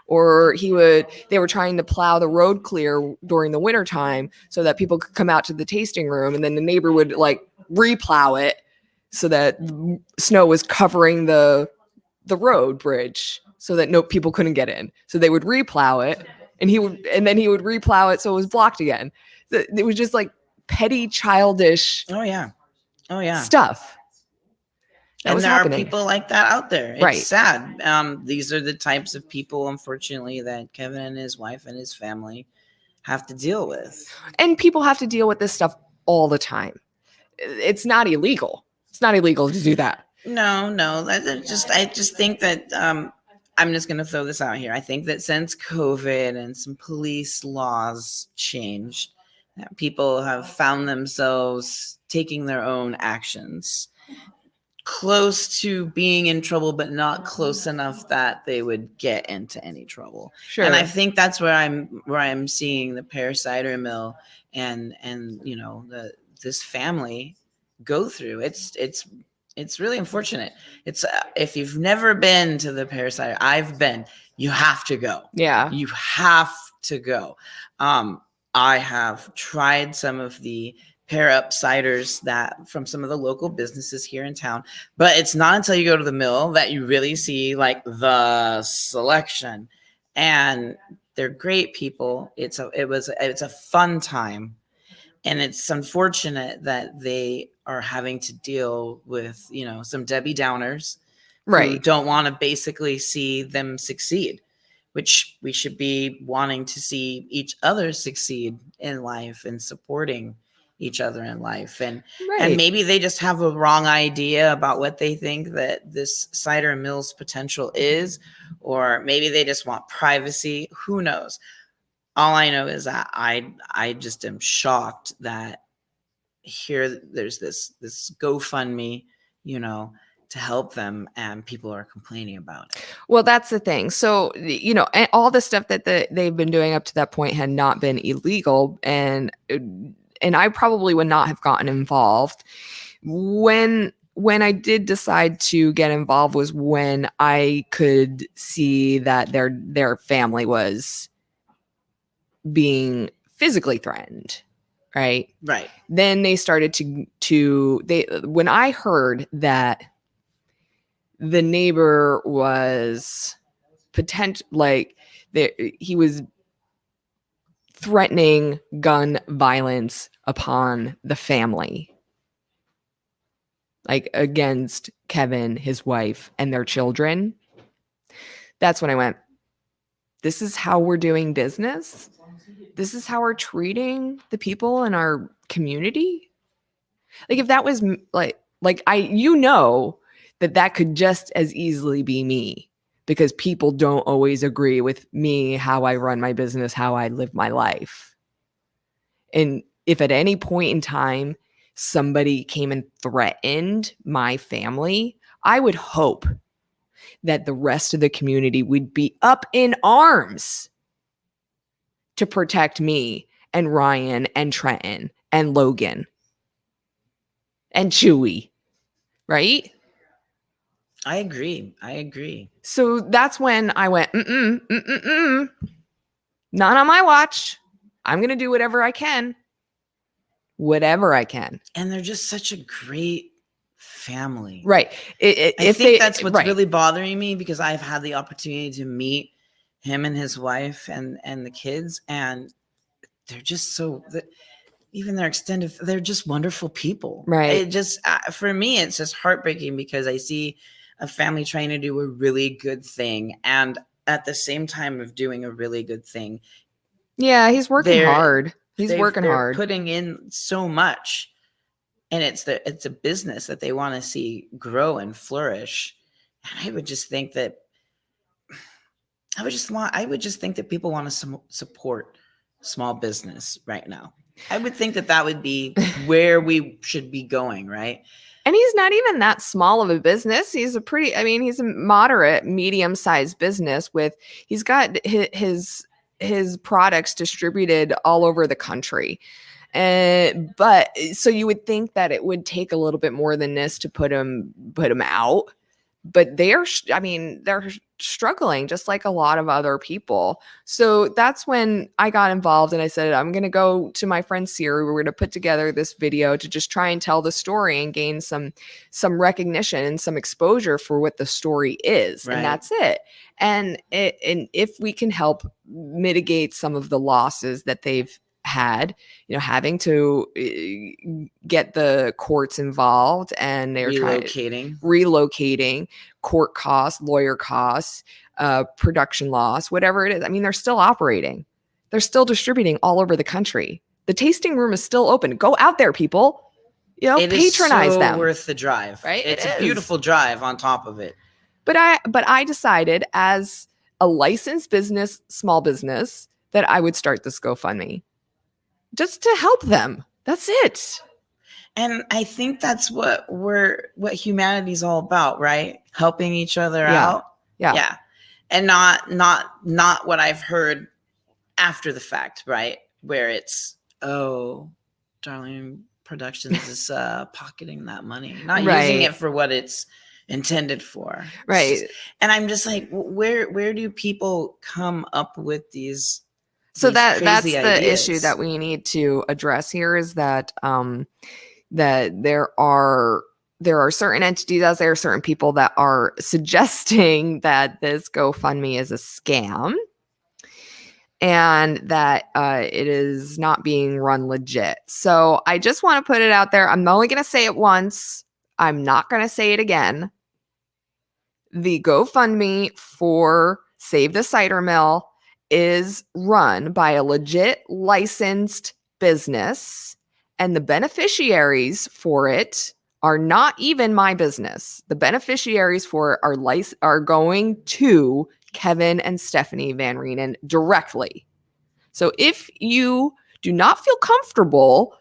Or they were trying to plow the road clear during the wintertime so that people could come out to the tasting room. And then the neighbor would like replow it so that snow was covering the road bridge so that people couldn't get in. So they would replow it, and then he would replow it so it was blocked again. It was just like petty, childish stuff. And there are people like that out there. It's right. sad. These are the types of people, unfortunately, that Kevin and his wife and his family have to deal with. And people have to deal with this stuff all the time. It's not illegal. It's not illegal to do that. No. I just think that I'm just going to throw this out here. I think that since COVID and some police laws changed, that people have found themselves taking their own actions, close to being in trouble, but not close enough that they would get into any trouble. Sure. And I think that's where I'm seeing the Pear Cider Mill and this family go through. It's really unfortunate. It's if you've never been to the Pear Cider, I've been. You have to go. Yeah, you have to go. I have tried some of the Pear Up ciders that from some of the local businesses here in town, but it's not until you go to the mill that you really see like the selection. And they're great people. It's a fun time, and it's unfortunate that they are having to deal with some Debbie Downers, right, who don't want to basically see them succeed, which we should be wanting to see each other succeed in life and supporting each other in life. And maybe they just have a wrong idea about what they think that this cider mill's potential is, or maybe they just want privacy. Who knows? All I know is that I just am shocked that here there's this GoFundMe, to help them, and people are complaining about it. Well, that's the thing. So, and all the stuff that they've been doing up to that point had not been illegal, and I probably would not have gotten involved. When I did decide to get involved was when I could see that their family was being physically threatened. right? Right. Then they started when I heard that the neighbor was he was threatening gun violence upon the family, like against Kevin, his wife, and their children. That's when I went, this is how we're doing business? This is how we're treating the people in our community? Like, if that was like that could just as easily be me, because people don't always agree with me, how I run my business, how I live my life. And if at any point in time somebody came and threatened my family, I would hope that the rest of the community would be up in arms to protect me and Ryan and Trenton and Logan and Chewy, right? I agree. So that's when I went, not on my watch. I'm going to do whatever I can. And they're just such a great family. Right. I think that's what's really bothering me, because I've had the opportunity to meet him and his wife and the kids, and they're just even their extended, they're just wonderful people. Right. It just, for me, it's just heartbreaking, because I see a family trying to do a really good thing, and at the same time of doing a really good thing. Yeah, he's working hard. They're putting in so much, and it's a business that they want to see grow and flourish. And I would just think that people want to support small business right now. I would think that would be where we should be going, right? And he's not even that small of a business. He's a moderate, medium-sized business he's got his products distributed all over the country. But so you would think that it would take a little bit more than this to put him out. But they're struggling just like a lot of other people. So that's when I got involved, and I said, I'm going to go to my friend Siri. We're going to put together this video to just try and tell the story and gain some recognition and some exposure for what the story is. Right. And that's it. And if we can help mitigate some of the losses that they've had, having to get the courts involved, and they're relocating, court costs, lawyer costs, production loss, whatever it is. I mean, they're still operating. They're still distributing all over the country. The tasting room is still open. Go out there, people. Patronize them. Worth the drive. Right? It's a beautiful drive on top of it. But I decided, as a licensed business, small business, that I would start this GoFundMe. Just to help them. That's it. And I think that's what humanity's all about, right? Helping each other out. Yeah. And not what I've heard after the fact, right? Where it's, Darling Productions is pocketing that money, not using it for what it's intended for. Right. And I'm just like, where do people come up with these? So that's the ideas? issue that we need to address here, is that that there are certain entities out there, certain people that are suggesting that this GoFundMe is a scam, and that it is not being run legit. So I just want to put it out there. I'm only going to say it once. I'm not going to say it again. The GoFundMe for Save the Cider Mill is run by a legit licensed business, and the beneficiaries for it are not even my business. The beneficiaries for it are going to Kevin and Stephanie Van Reenen directly. So if you do not feel comfortable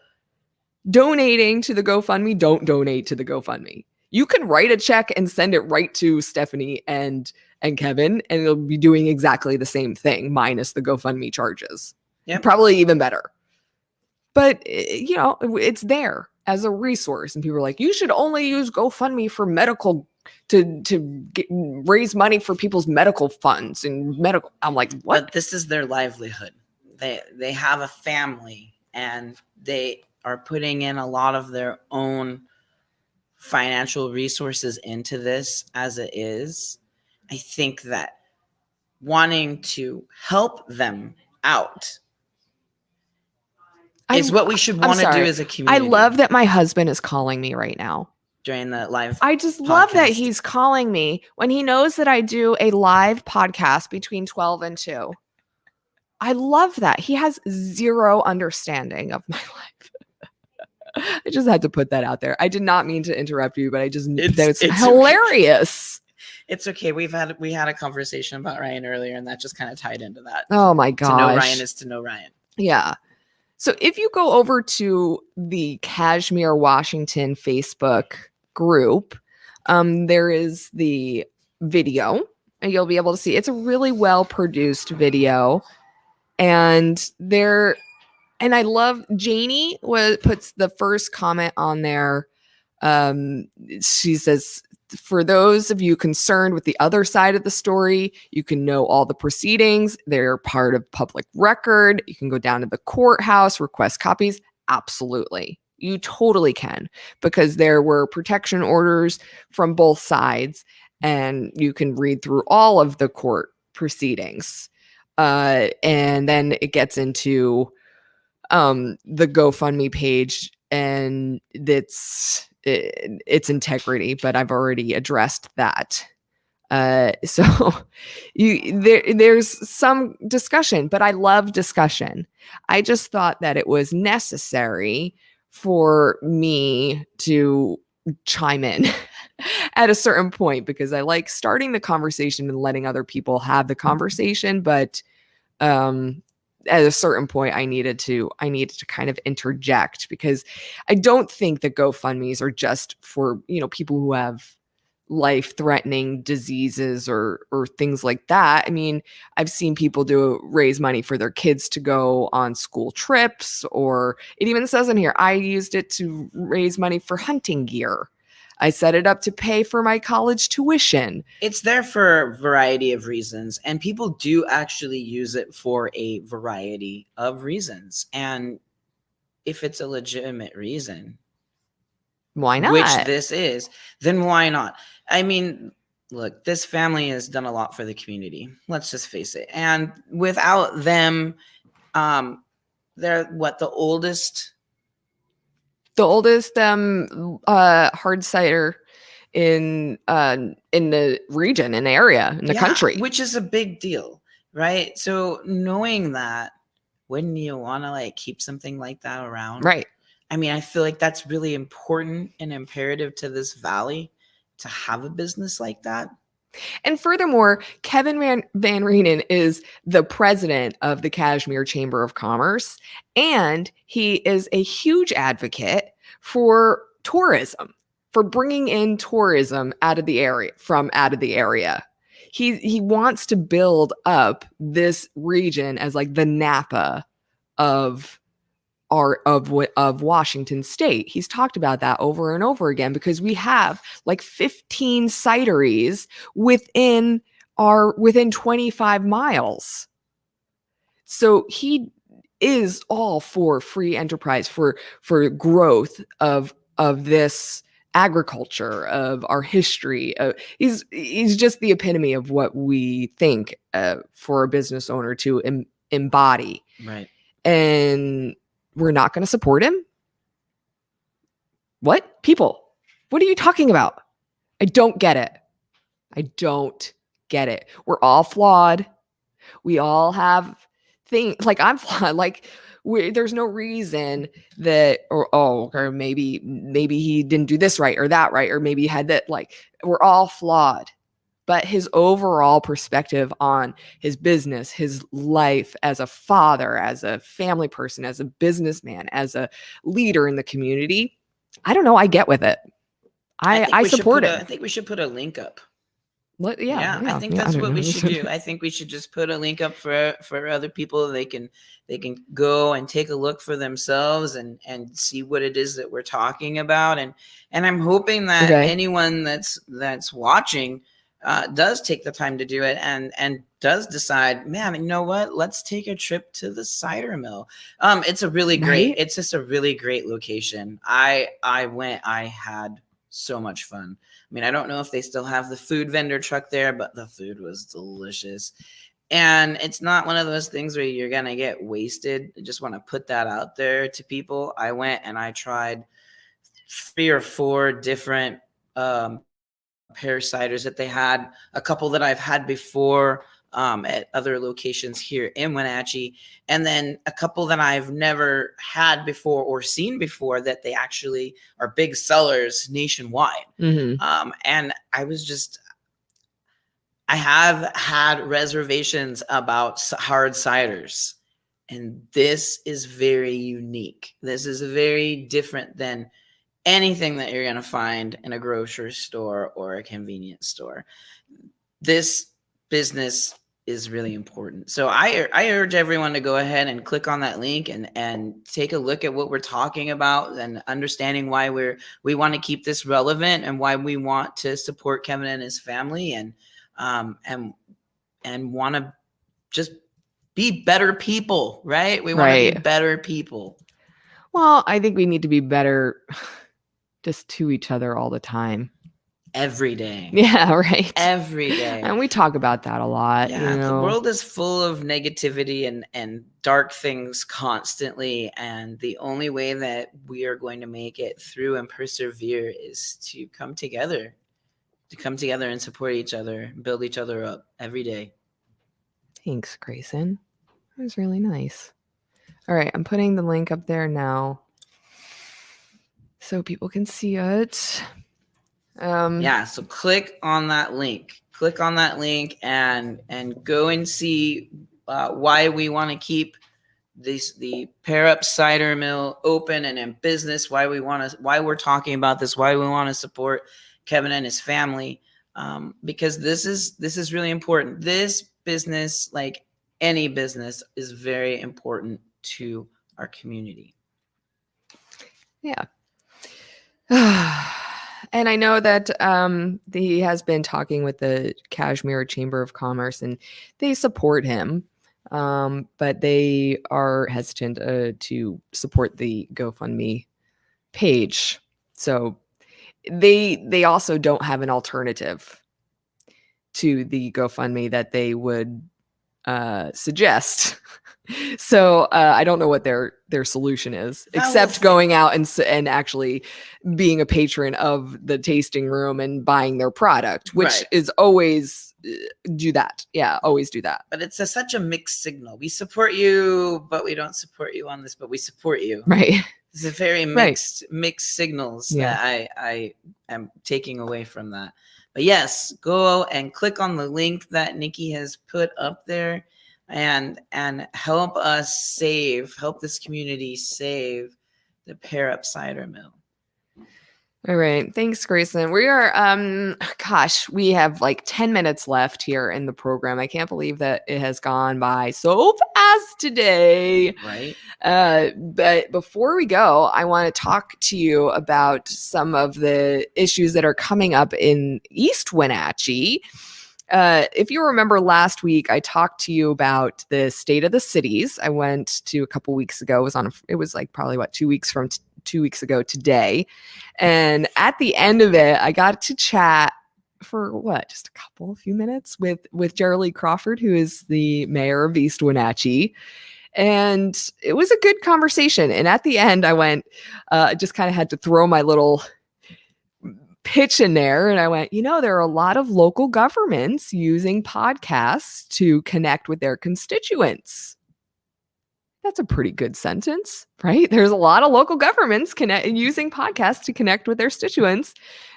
donating to the GoFundMe, don't donate to the GoFundMe. You can write a check and send it right to Stephanie and Kevin, and it'll be doing exactly the same thing, minus the GoFundMe charges. Yep. Probably even better. But, it's there as a resource. And people are like, you should only use GoFundMe for medical, to raise money for people's medical funds and medical. I'm like, what? But this is their livelihood. They have a family, and they are putting in a lot of their own financial resources into this as it is. I think that wanting to help them out is what we should want to do as a community. I love that my husband is calling me right now. During the live I just podcast. love that he's calling me when he knows that I do a live podcast between 12 and 2. I love that. He has zero understanding of my life. I just had to put that out there. I did not mean to interrupt you, but I just it's hilarious. It's okay. We had a conversation about Ryan earlier, and that just kind of tied into that. Oh my gosh. To know Ryan is to know Ryan. Yeah. So if you go over to the Kashmir, Washington Facebook group, there is the video, and you'll be able to see it's a really well produced video. And I love Janie puts the first comment on there. She says, for those of you concerned with the other side of the story, you can know all the proceedings. They're part of public record. You can go down to the courthouse, request copies. Absolutely. You totally can, because there were protection orders from both sides, and you can read through all of the court proceedings. And then it gets into the GoFundMe page and its integrity, but I've already addressed that. So there's some discussion, but I love discussion. I just thought that it was necessary for me to chime in at a certain point, because I like starting the conversation and letting other people have the conversation. But at a certain point, I needed to kind of interject, because I don't think that GoFundMes are just for, people who have life-threatening diseases or things like that. I mean, I've seen people raise money for their kids to go on school trips, or it even says in here, I used it to raise money for hunting gear. I set it up to pay for my college tuition. It's there for a variety of reasons, and people do actually use it for a variety of reasons. And if it's a legitimate reason, why not? Which this is, then why not? I mean, look, this family has done a lot for the community. Let's just face it. And without them, they're the oldest hard cider in the region, in the area, in the country, which is a big deal, right? So knowing that, wouldn't you want to keep something like that around? Right. I mean, I feel like that's really important and imperative to this valley to have a business like that. And furthermore, Kevin Van Reenen is the president of the Kashmir Chamber of Commerce, and he is a huge advocate for tourism, for bringing in tourism out of the area. He wants to build up this region as the Napa of Washington State. He's talked about that over and over again, because we have 15 cideries within 25 miles. So he is all for free enterprise, for growth of this agriculture, of our history. He's just the epitome of what we think for a business owner to embody. Right. And we're not going to support him? What? People, what are you talking about? I don't get it. We're all flawed. We all have things. I'm flawed. There's no reason that, or maybe he didn't do this right or that right, or maybe he had that. We're all flawed. But his overall perspective on his business, his life as a father, as a family person, as a businessman, as a leader in the community, I don't know. I get with it. I support it. I think we should put a link up. Yeah, I think that's what we should do. I think we should just put a link up for other people. They can go and take a look for themselves and see what it is that we're talking about. And I'm hoping that anyone that's watching does take the time to do it and does decide, man, you know what? Let's take a trip to the cider mill. It's a really great, it's just a really great location. I went, I had so much fun. I mean, I don't know if they still have the food vendor truck there, but the food was delicious. And it's not one of those things where you're going to get wasted. I just want to put that out there to people. I went and I tried 3 or 4 different pear ciders that they had, a couple that I've had before at other locations here in Wenatchee, and then a couple that I've never had before or seen before that they actually are big sellers nationwide. And I have had reservations about hard ciders, and this is very unique. This is very different than anything that you're going to find in a grocery store or a convenience store. This business is really important. So I urge everyone to go ahead and click on that link and take a look at what we're talking about and understanding why we want to keep this relevant and why we want to support Kevin and his family and want to just be better people, right? We want to be better people. Well, I think we need to be better just to each other all the time. Every day. Yeah, right. Every day. And we talk about that a lot. Yeah, you know? The world is full of negativity and dark things constantly. And the only way that we are going to make it through and persevere is to come together and support each other, build each other up every day. Thanks, Grayson. That was really nice. All right, I'm putting the link up there now so people can see it. So click on that link. Click on that link and go and see why we want to keep the Pear Up Cider Mill open and in business. Why we're talking about this. Why we want to support Kevin and his family. Because this is really important. This business, like any business, is very important to our community. Yeah. And I know that he has been talking with the Kashmir Chamber of Commerce and they support him, but they are hesitant to support the GoFundMe page. So they also don't have an alternative to the GoFundMe that they would suggest. So I don't know what their solution is, except going out and actually being a patron of the tasting room and buying their product, which is always do that. Yeah, always do that. But it's such a mixed signal. We support you, but we don't support you on this, but we support you. Right. It's a very mixed signals that I am taking away from that. But yes, go and click on the link that Nikki has put up there and help this community save the Pear Up Cider Mill. All right. Thanks, Grayson. We are, we have like 10 minutes left here in the program. I can't believe that it has gone by so fast today. Right. But before we go, I want to talk to you about some of the issues that are coming up in East Wenatchee. If you remember last week, I talked to you about the state of the cities. I went to a couple weeks ago. It was like probably 2 weeks from 2 weeks ago today. And at the end of it, I got to chat for just a few minutes with Jerrilea Crawford, who is the mayor of East Wenatchee. And it was a good conversation. And at the end, I went, just kind of had to throw my little pitch in there. And I went, there are a lot of local governments using podcasts to connect with their constituents. That's a pretty good sentence, right? There's a lot of local governments using podcasts to connect with their constituents.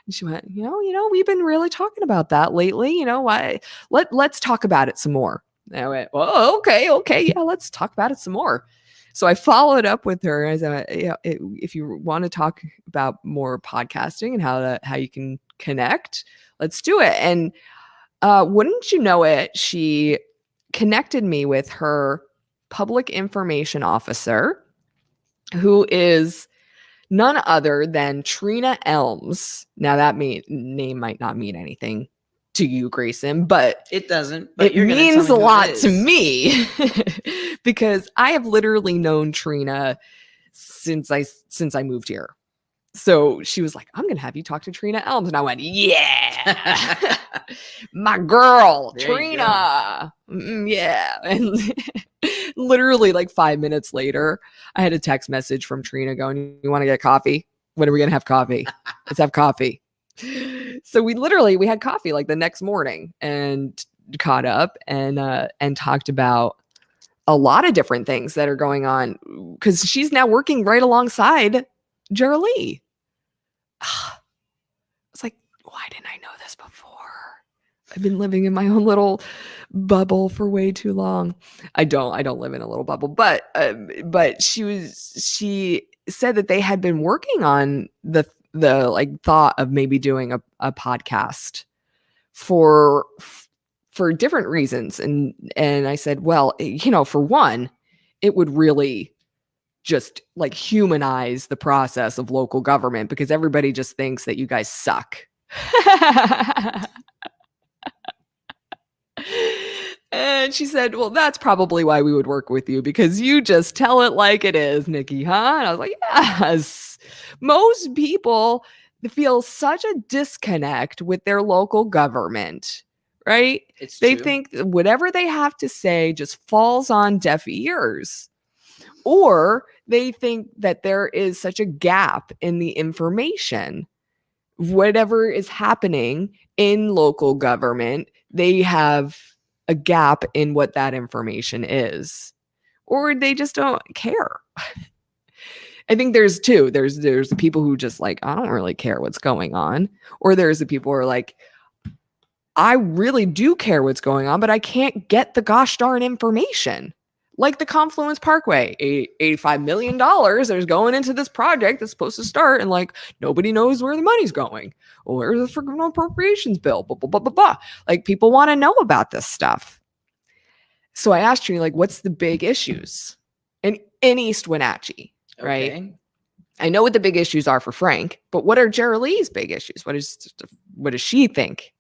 And she went, we've been really talking about that lately. Why? Let's talk about it some more. And I went, well, okay, yeah, let's talk about it some more. So I followed up with her as if you want to talk about more podcasting and how you can connect, let's do it. And wouldn't you know it, she connected me with her public information officer, who is none other than Trina Elms. Now that name might not mean anything to you, Grayson, but It doesn't. But it you're gonna tell means me a who it lot to is. me because I have literally known Trina since I moved here. So she was like, I'm going to have you talk to Trina Elms. And I went, yeah, my girl, There you Trina. Yeah. And literally like 5 minutes later, I had a text message from Trina going, you want to get coffee? When are we going to have coffee? Let's have coffee. So we had coffee like the next morning and caught up and talked about a lot of different things that are going on because she's now working right alongside Jerrilea. It's like, why didn't I know this before? I've been living in my own little bubble for way too long. I don't live in a little bubble, but she said that they had been working on the like thought of maybe doing a podcast for different reasons. And I said, well, for one, it would really just like humanize the process of local government because everybody just thinks that you guys suck. And she said, well, that's probably why we would work with you because you just tell it like it is, Nikki, huh? And I was like, yes. Most people feel such a disconnect with their local government, right? They think whatever they have to say just falls on deaf ears. Or they think that there is such a gap in the information. Whatever is happening in local government, they have a gap in what that information is. Or they just don't care. I think there's two. There's the people who just like, I don't really care what's going on. Or there's the people who are like, I really do care what's going on, but I can't get the gosh darn information. Like the Confluence Parkway, $85 million there's going into this project that's supposed to start, and like nobody knows where the money's going. Well, where's the freaking appropriations bill? Blah, blah, blah, blah, blah. Like people want to know about this stuff. So I asked you, like, what's the big issues in East Wenatchee, right? Okay. I know what the big issues are for Frank, but what are Jerrilea's big issues? What does she think?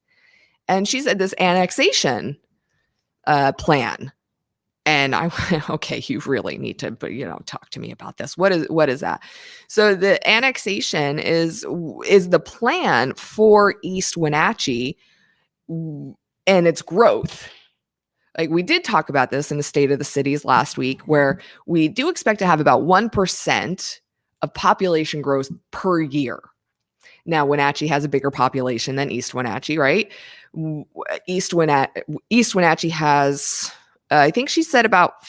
And she said this annexation plan. And I went, okay, you really need to, talk to me about this. What is that? So the annexation is the plan for East Wenatchee and its growth. Like we did talk about this in the State of the Cities last week, where we do expect to have about 1% of population growth per year. Now, Wenatchee has a bigger population than East Wenatchee, right? East Wenatchee has... I think she said about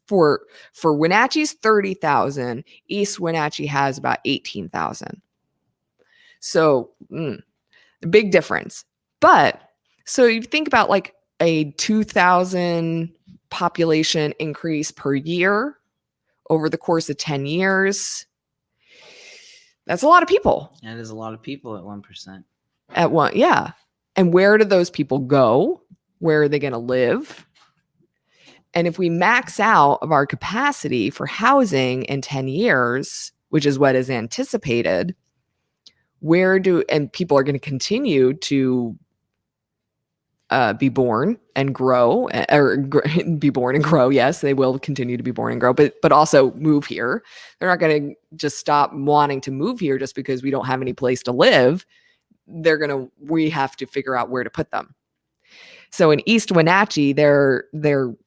for Wenatchee's 30,000, East Wenatchee has about 18,000. So big difference. But so you think about like a 2,000 population increase per year over the course of 10 years. That's a lot of people. That is a lot of people at 1%. At one, yeah. And where do those people go? Where are they going to live? And if we max out of our capacity for housing in 10 years, which is what is anticipated, and people are going to continue to be born and grow, be born and grow. Yes, they will continue to be born and grow, but also move here. They're not going to just stop wanting to move here just because we don't have any place to live. We have to figure out where to put them. So in East Wenatchee, their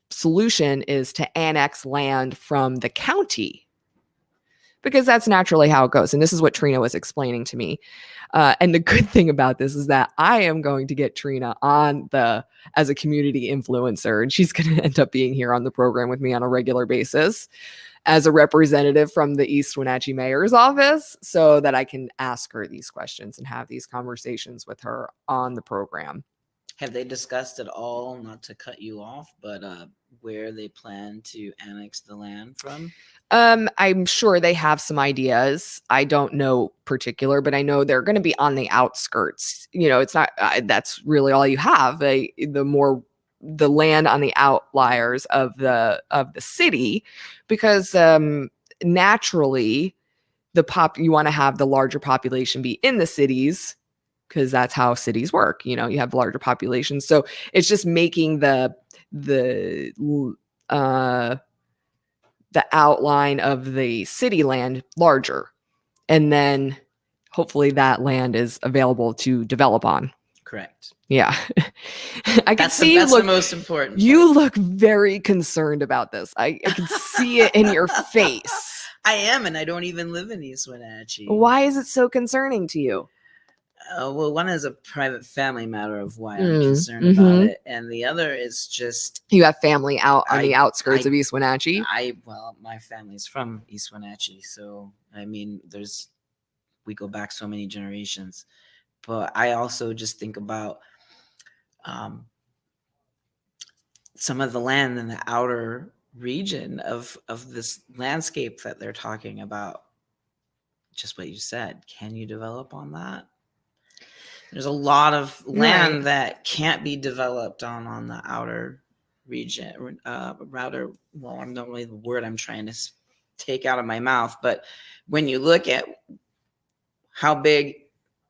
solution is to annex land from the county because that's naturally how it goes. And this is what Trina was explaining to me. And the good thing about this is that I am going to get Trina as a community influencer, and she's going to end up being here on the program with me on a regular basis as a representative from the East Wenatchee Mayor's office so that I can ask her these questions and have these conversations with her on the program. Have they discussed at all, not to cut you off, but where they plan to annex the land from? I'm sure they have some ideas. I don't know particular, but I know they're going to be on the outskirts. It's not, that's really all you have. The land on the outliers of the city, because naturally you want to have the larger population be in the cities because that's how cities work. You know, you have larger populations. So it's just making the outline of the city land larger. And then hopefully that land is available to develop on. Correct. Yeah. I can That's see the most important. You look very concerned about this. I can see it in your face. I am, and I don't even live in East Wenatchee. Why is it so concerning to you? Well, one is a private family matter of why I'm concerned about it, and the other is just you have family out on the outskirts of East Wenatchee. Well, my family's from East Wenatchee, so I mean, we go back so many generations, but I also just think about some of the land in the outer region of this landscape that they're talking about. Just what you said, can you develop on that? There's a lot of land that can't be developed on the outer region. Router, well, I'm not really the word I'm trying to take out of my mouth, but when you look at how big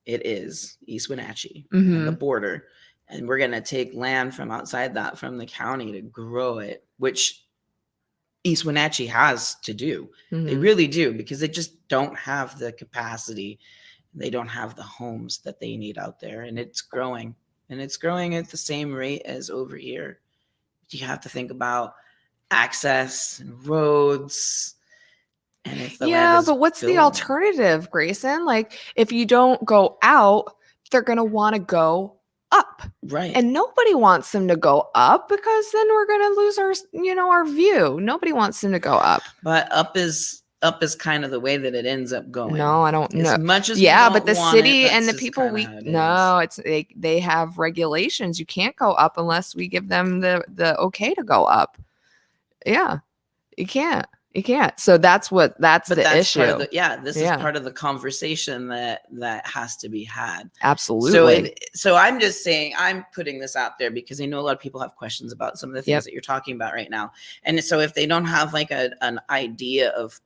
it is, East Wenatchee, and the border, and we're going to take land from outside that, from the county, to grow it, which East Wenatchee has to do. They really do, because they just don't have the capacity. They don't have the homes that they need out there, and it's growing, and it's growing at the same rate as over here. You have to think about access and roads. And if the land is but what's the alternative, Grayson? Like, if you don't go out, they're going to want to go up. Right. And nobody wants them to go up, because then we're going to lose our view. Nobody wants them to go up. But up is kind of the way that it ends up going. No, I don't know. As much as but the city and the people they have regulations. You can't go up unless we give them the okay to go up. Yeah. You can't. So that's the issue. This is part of the conversation that has to be had. Absolutely. So I'm just saying, I'm putting this out there because I know a lot of people have questions about some of the things that you're talking about right now. And so if they don't have like an idea of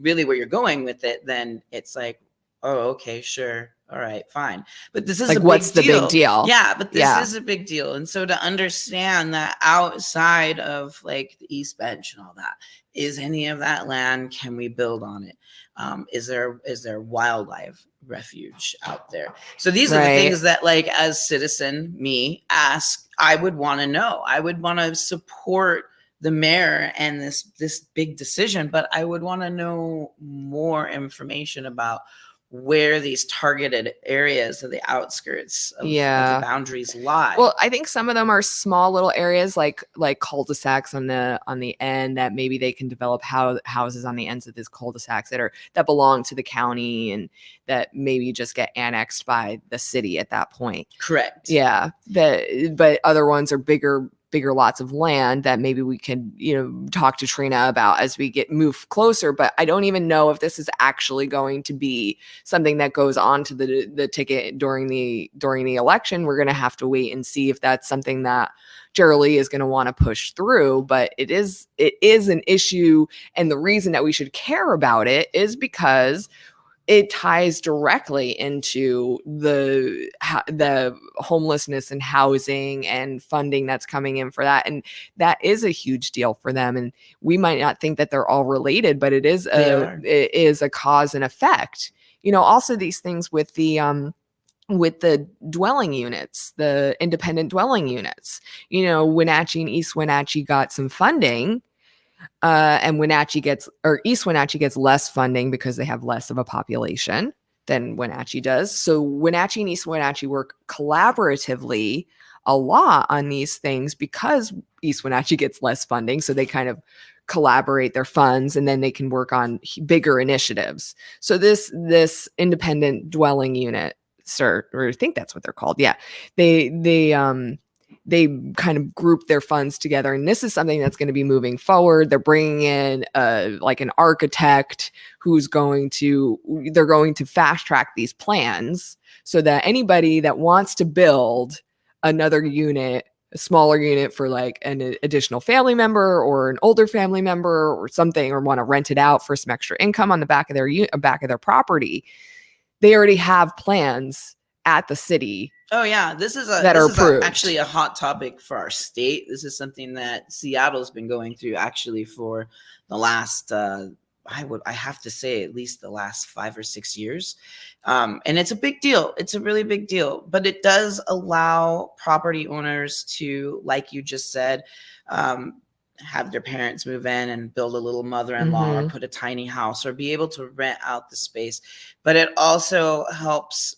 really where you're going with it, then it's like, oh, okay, sure. All right, fine. But this is like, what's the big deal? Yeah, but this is a big deal. And so to understand that outside of like the East Bench and all that, is any of that land, can we build on it? Is there wildlife refuge out there? So these are the things that, like, as citizen me ask, I would want to know. I would want to support the mayor and this big decision, but I would want to know more information about where these targeted areas of the outskirts of the boundaries lie. Well, I think some of them are small little areas like cul-de-sacs on the end that maybe they can develop houses on the ends of these cul-de-sacs that belong to the county and that maybe just get annexed by the city at that point. Correct. Yeah. But other ones are bigger lots of land that maybe we can, talk to Trina about as we move closer. But I don't even know if this is actually going to be something that goes on to the ticket during the election. We're going to have to wait and see if that's something that Jerrilea is going to want to push through. But it is an issue. And the reason that we should care about it is because it ties directly into the homelessness and housing and funding that's coming in for that. And that is a huge deal for them. And we might not think that they're all related, but it is a cause and effect. Also these things with the dwelling units, the independent dwelling units, Wenatchee and East Wenatchee got some funding. And East Wenatchee gets less funding because they have less of a population than Wenatchee does. So Wenatchee and East Wenatchee work collaboratively a lot on these things because East Wenatchee gets less funding. So they kind of collaborate their funds and then they can work on bigger initiatives. So this independent dwelling unit, or I think that's what they're called. Yeah. They kind of group their funds together. And this is something that's going to be moving forward. They're bringing in like an architect they're going to fast track these plans so that anybody that wants to build another unit, a smaller unit for like an additional family member or an older family member or something, or want to rent it out for some extra income on the back of their property, they already have plans at the city. Oh yeah, this is actually a hot topic for our state. This is something that Seattle's been going through actually for the last I have to say at least the last 5 or 6 years. And it's a big deal. It's a really big deal, but it does allow property owners to, like you just said, have their parents move in and build a little mother-in-law or put a tiny house or be able to rent out the space. But it also helps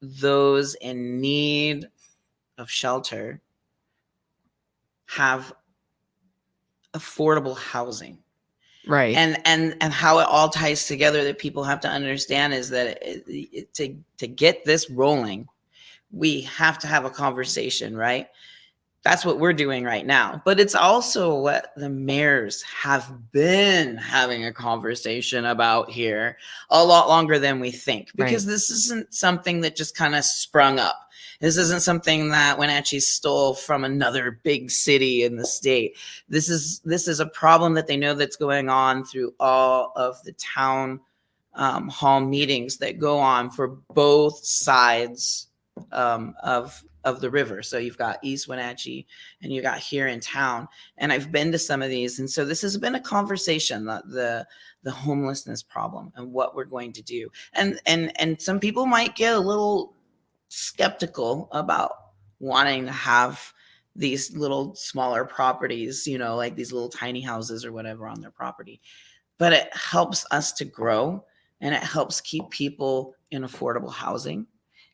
those in need of shelter have affordable housing. Right. And how it all ties together that people have to understand is that to get this rolling, we have to have a conversation, right? That's what we're doing right now. But it's also what the mayors have been having a conversation about here a lot longer than we think, because this isn't something that just kind of sprung up. This isn't something that Wenatchee stole from another big city in the state. This is a problem that they know that's going on through all of the town hall meetings that go on for both sides of the river. So you've got East Wenatchee and you got here in town. And I've been to some of these. And so this has been a conversation, the homelessness problem and what we're going to do. And some people might get a little skeptical about wanting to have these little smaller properties, you know, like these little tiny houses or whatever on their property. But it helps us to grow and it helps keep people in affordable housing.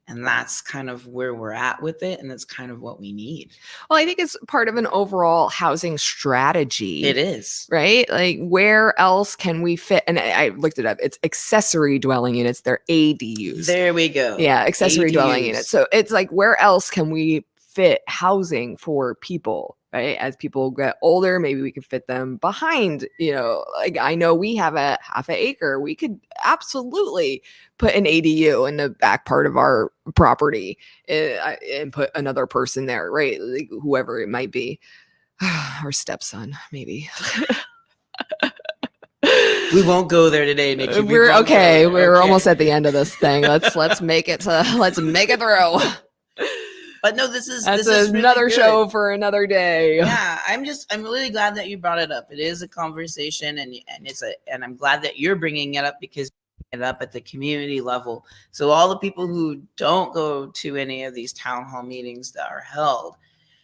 And that's kind of where we're at with it. And that's kind of what we need. Well, I think it's part of an overall housing strategy. It is. Right? Like, where else can we fit? And I looked it up. It's accessory dwelling units. They're ADUs. There we go. Yeah, accessory ADUs. Dwelling units. So it's like, where else can we fit housing for people? Right? As people get older, maybe we could fit them behind, you know, like I know we have a half an acre. We could absolutely put an ADU in the back part of our property and put another person there, right? Like, whoever it might be. Our stepson, maybe. We won't go there today, Nikki. We're okay. We're almost at the end of this thing. Let's make it through. But no, this is another really show for another day. Yeah, I'm really glad that you brought it up. It is a conversation, and I'm glad that you're bringing it up because it up at the community level. So all the people who don't go to any of these town hall meetings that are held,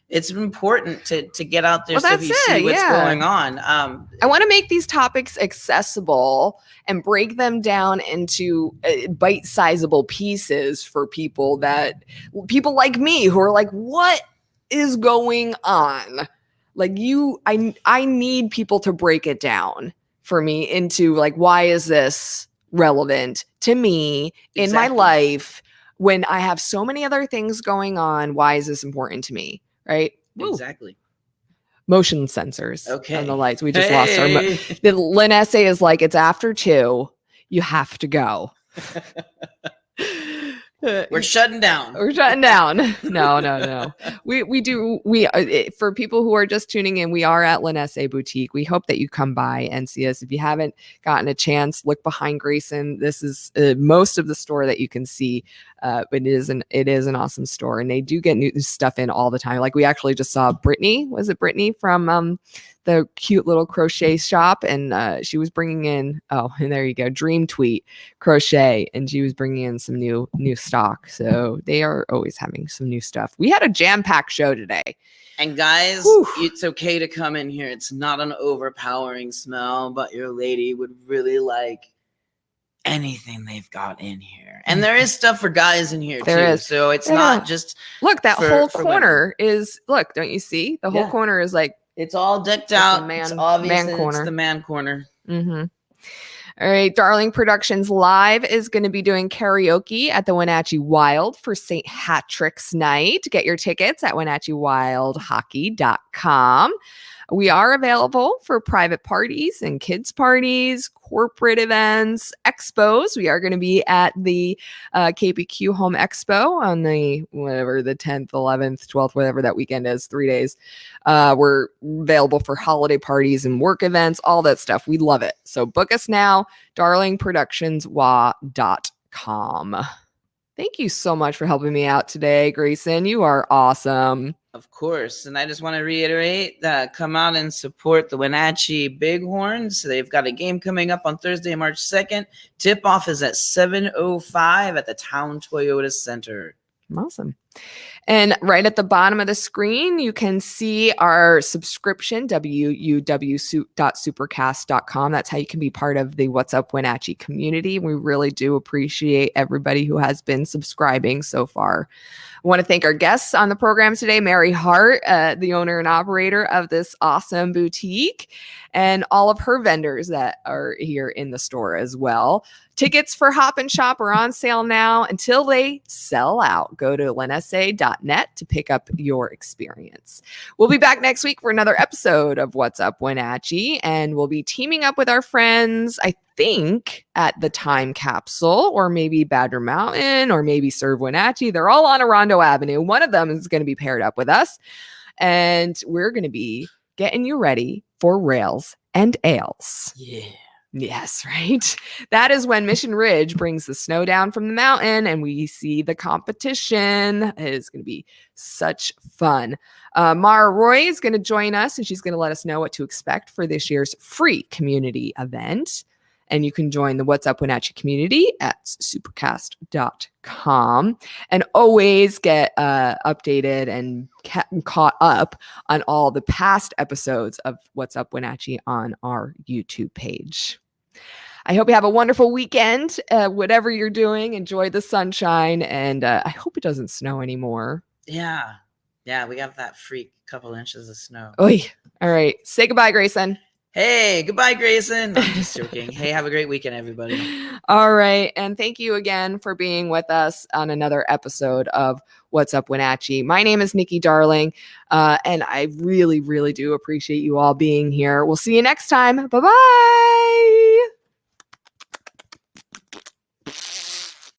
it's important to get out there so you see what's going on. I want to make these topics accessible and break them down into bite-sizable pieces for people like me who are like, what is going on? Like I need people to break it down for me into like, why is this relevant to me in my life when I have so many other things going on? Why is this important to me? Right? Exactly. Motion sensors on the lights. We just lost our. The LanAcie is like, it's after 2. You have to go. We're shutting down. We're shutting down. No. We for people who are just tuning in, we are at LanAcie Boutique. We hope that you come by and see us. If you haven't gotten a chance, look behind Grayson. This is most of the store that you can see. But it is an awesome store, and they do get new stuff in all the time. Like, we actually just saw Brittany. Was it Brittany from the cute little crochet shop? And she was bringing in, and there you go, Dream Tweet Crochet, and she was bringing in some new stock. So they are always having some new stuff. We had a jam-packed show today. And guys, it's okay to come in here. It's not an overpowering smell, but your lady would really like anything they've got in here. And there is stuff for guys in here too. So it's not just look, that whole corner is, look, don't you see? The whole corner is like, it's all decked out. It's the man corner. Mm-hmm. All right. Darling Productions Live is going to be doing karaoke at the Wenatchee Wild for St. Patrick's Night. Get your tickets at WenatcheeWildHockey.com. We are available for private parties and kids parties, corporate events, expos. We are going to be at the KPQ Home Expo on the 10th, 11th, 12th, whatever that weekend is, 3 days. We're available for holiday parties and work events, all that stuff. We love it. So book us now, darlingproductionswa.com. Thank you so much for helping me out today, Grayson. You are awesome. Of course. And I just want to reiterate that come out and support the Wenatchee Bighorns. They've got a game coming up on Thursday, March 2nd. Tip-off is at 7:05 at the Town Toyota Center. Awesome. And right at the bottom of the screen, you can see our subscription, www.supercast.com. That's how you can be part of the What's Up Wenatchee community. We really do appreciate everybody who has been subscribing so far. I want to thank our guests on the program today, Mary Hart, the owner and operator of this awesome boutique, and all of her vendors that are here in the store as well. Tickets for Hop and Shop are on sale now until they sell out. Go to LanAcie.net to pick up your experience. We'll be back next week for another episode of What's Up Wenatchee, and we'll be teaming up with our friends, I think, at the Time Capsule, or maybe Badger Mountain, or maybe Serve Wenatchee. They're all on Orondo Avenue. One of them is going to be paired up with us, and we're going to be getting you ready for rails and ales. Yeah. Yes, right. That is when Mission Ridge brings the snow down from the mountain and we see the competition. It is going to be such fun. Mara Roy is going to join us and she's going to let us know what to expect for this year's free community event. And you can join the What's Up Wenatchee community at supercast.com and always get updated and caught up on all the past episodes of What's Up Wenatchee on our YouTube page. I hope you have a wonderful weekend. Whatever you're doing, enjoy the sunshine, and I hope it doesn't snow anymore. Yeah. Yeah, we got that freak couple inches of snow. Oy. All right. Say goodbye, Grayson. Hey, goodbye, Grayson. I'm just joking. Hey, have a great weekend, everybody. All right. And thank you again for being with us on another episode of What's Up Wenatchee. My name is Nikki Darling, and I really, really do appreciate you all being here. We'll see you next time. Bye-bye.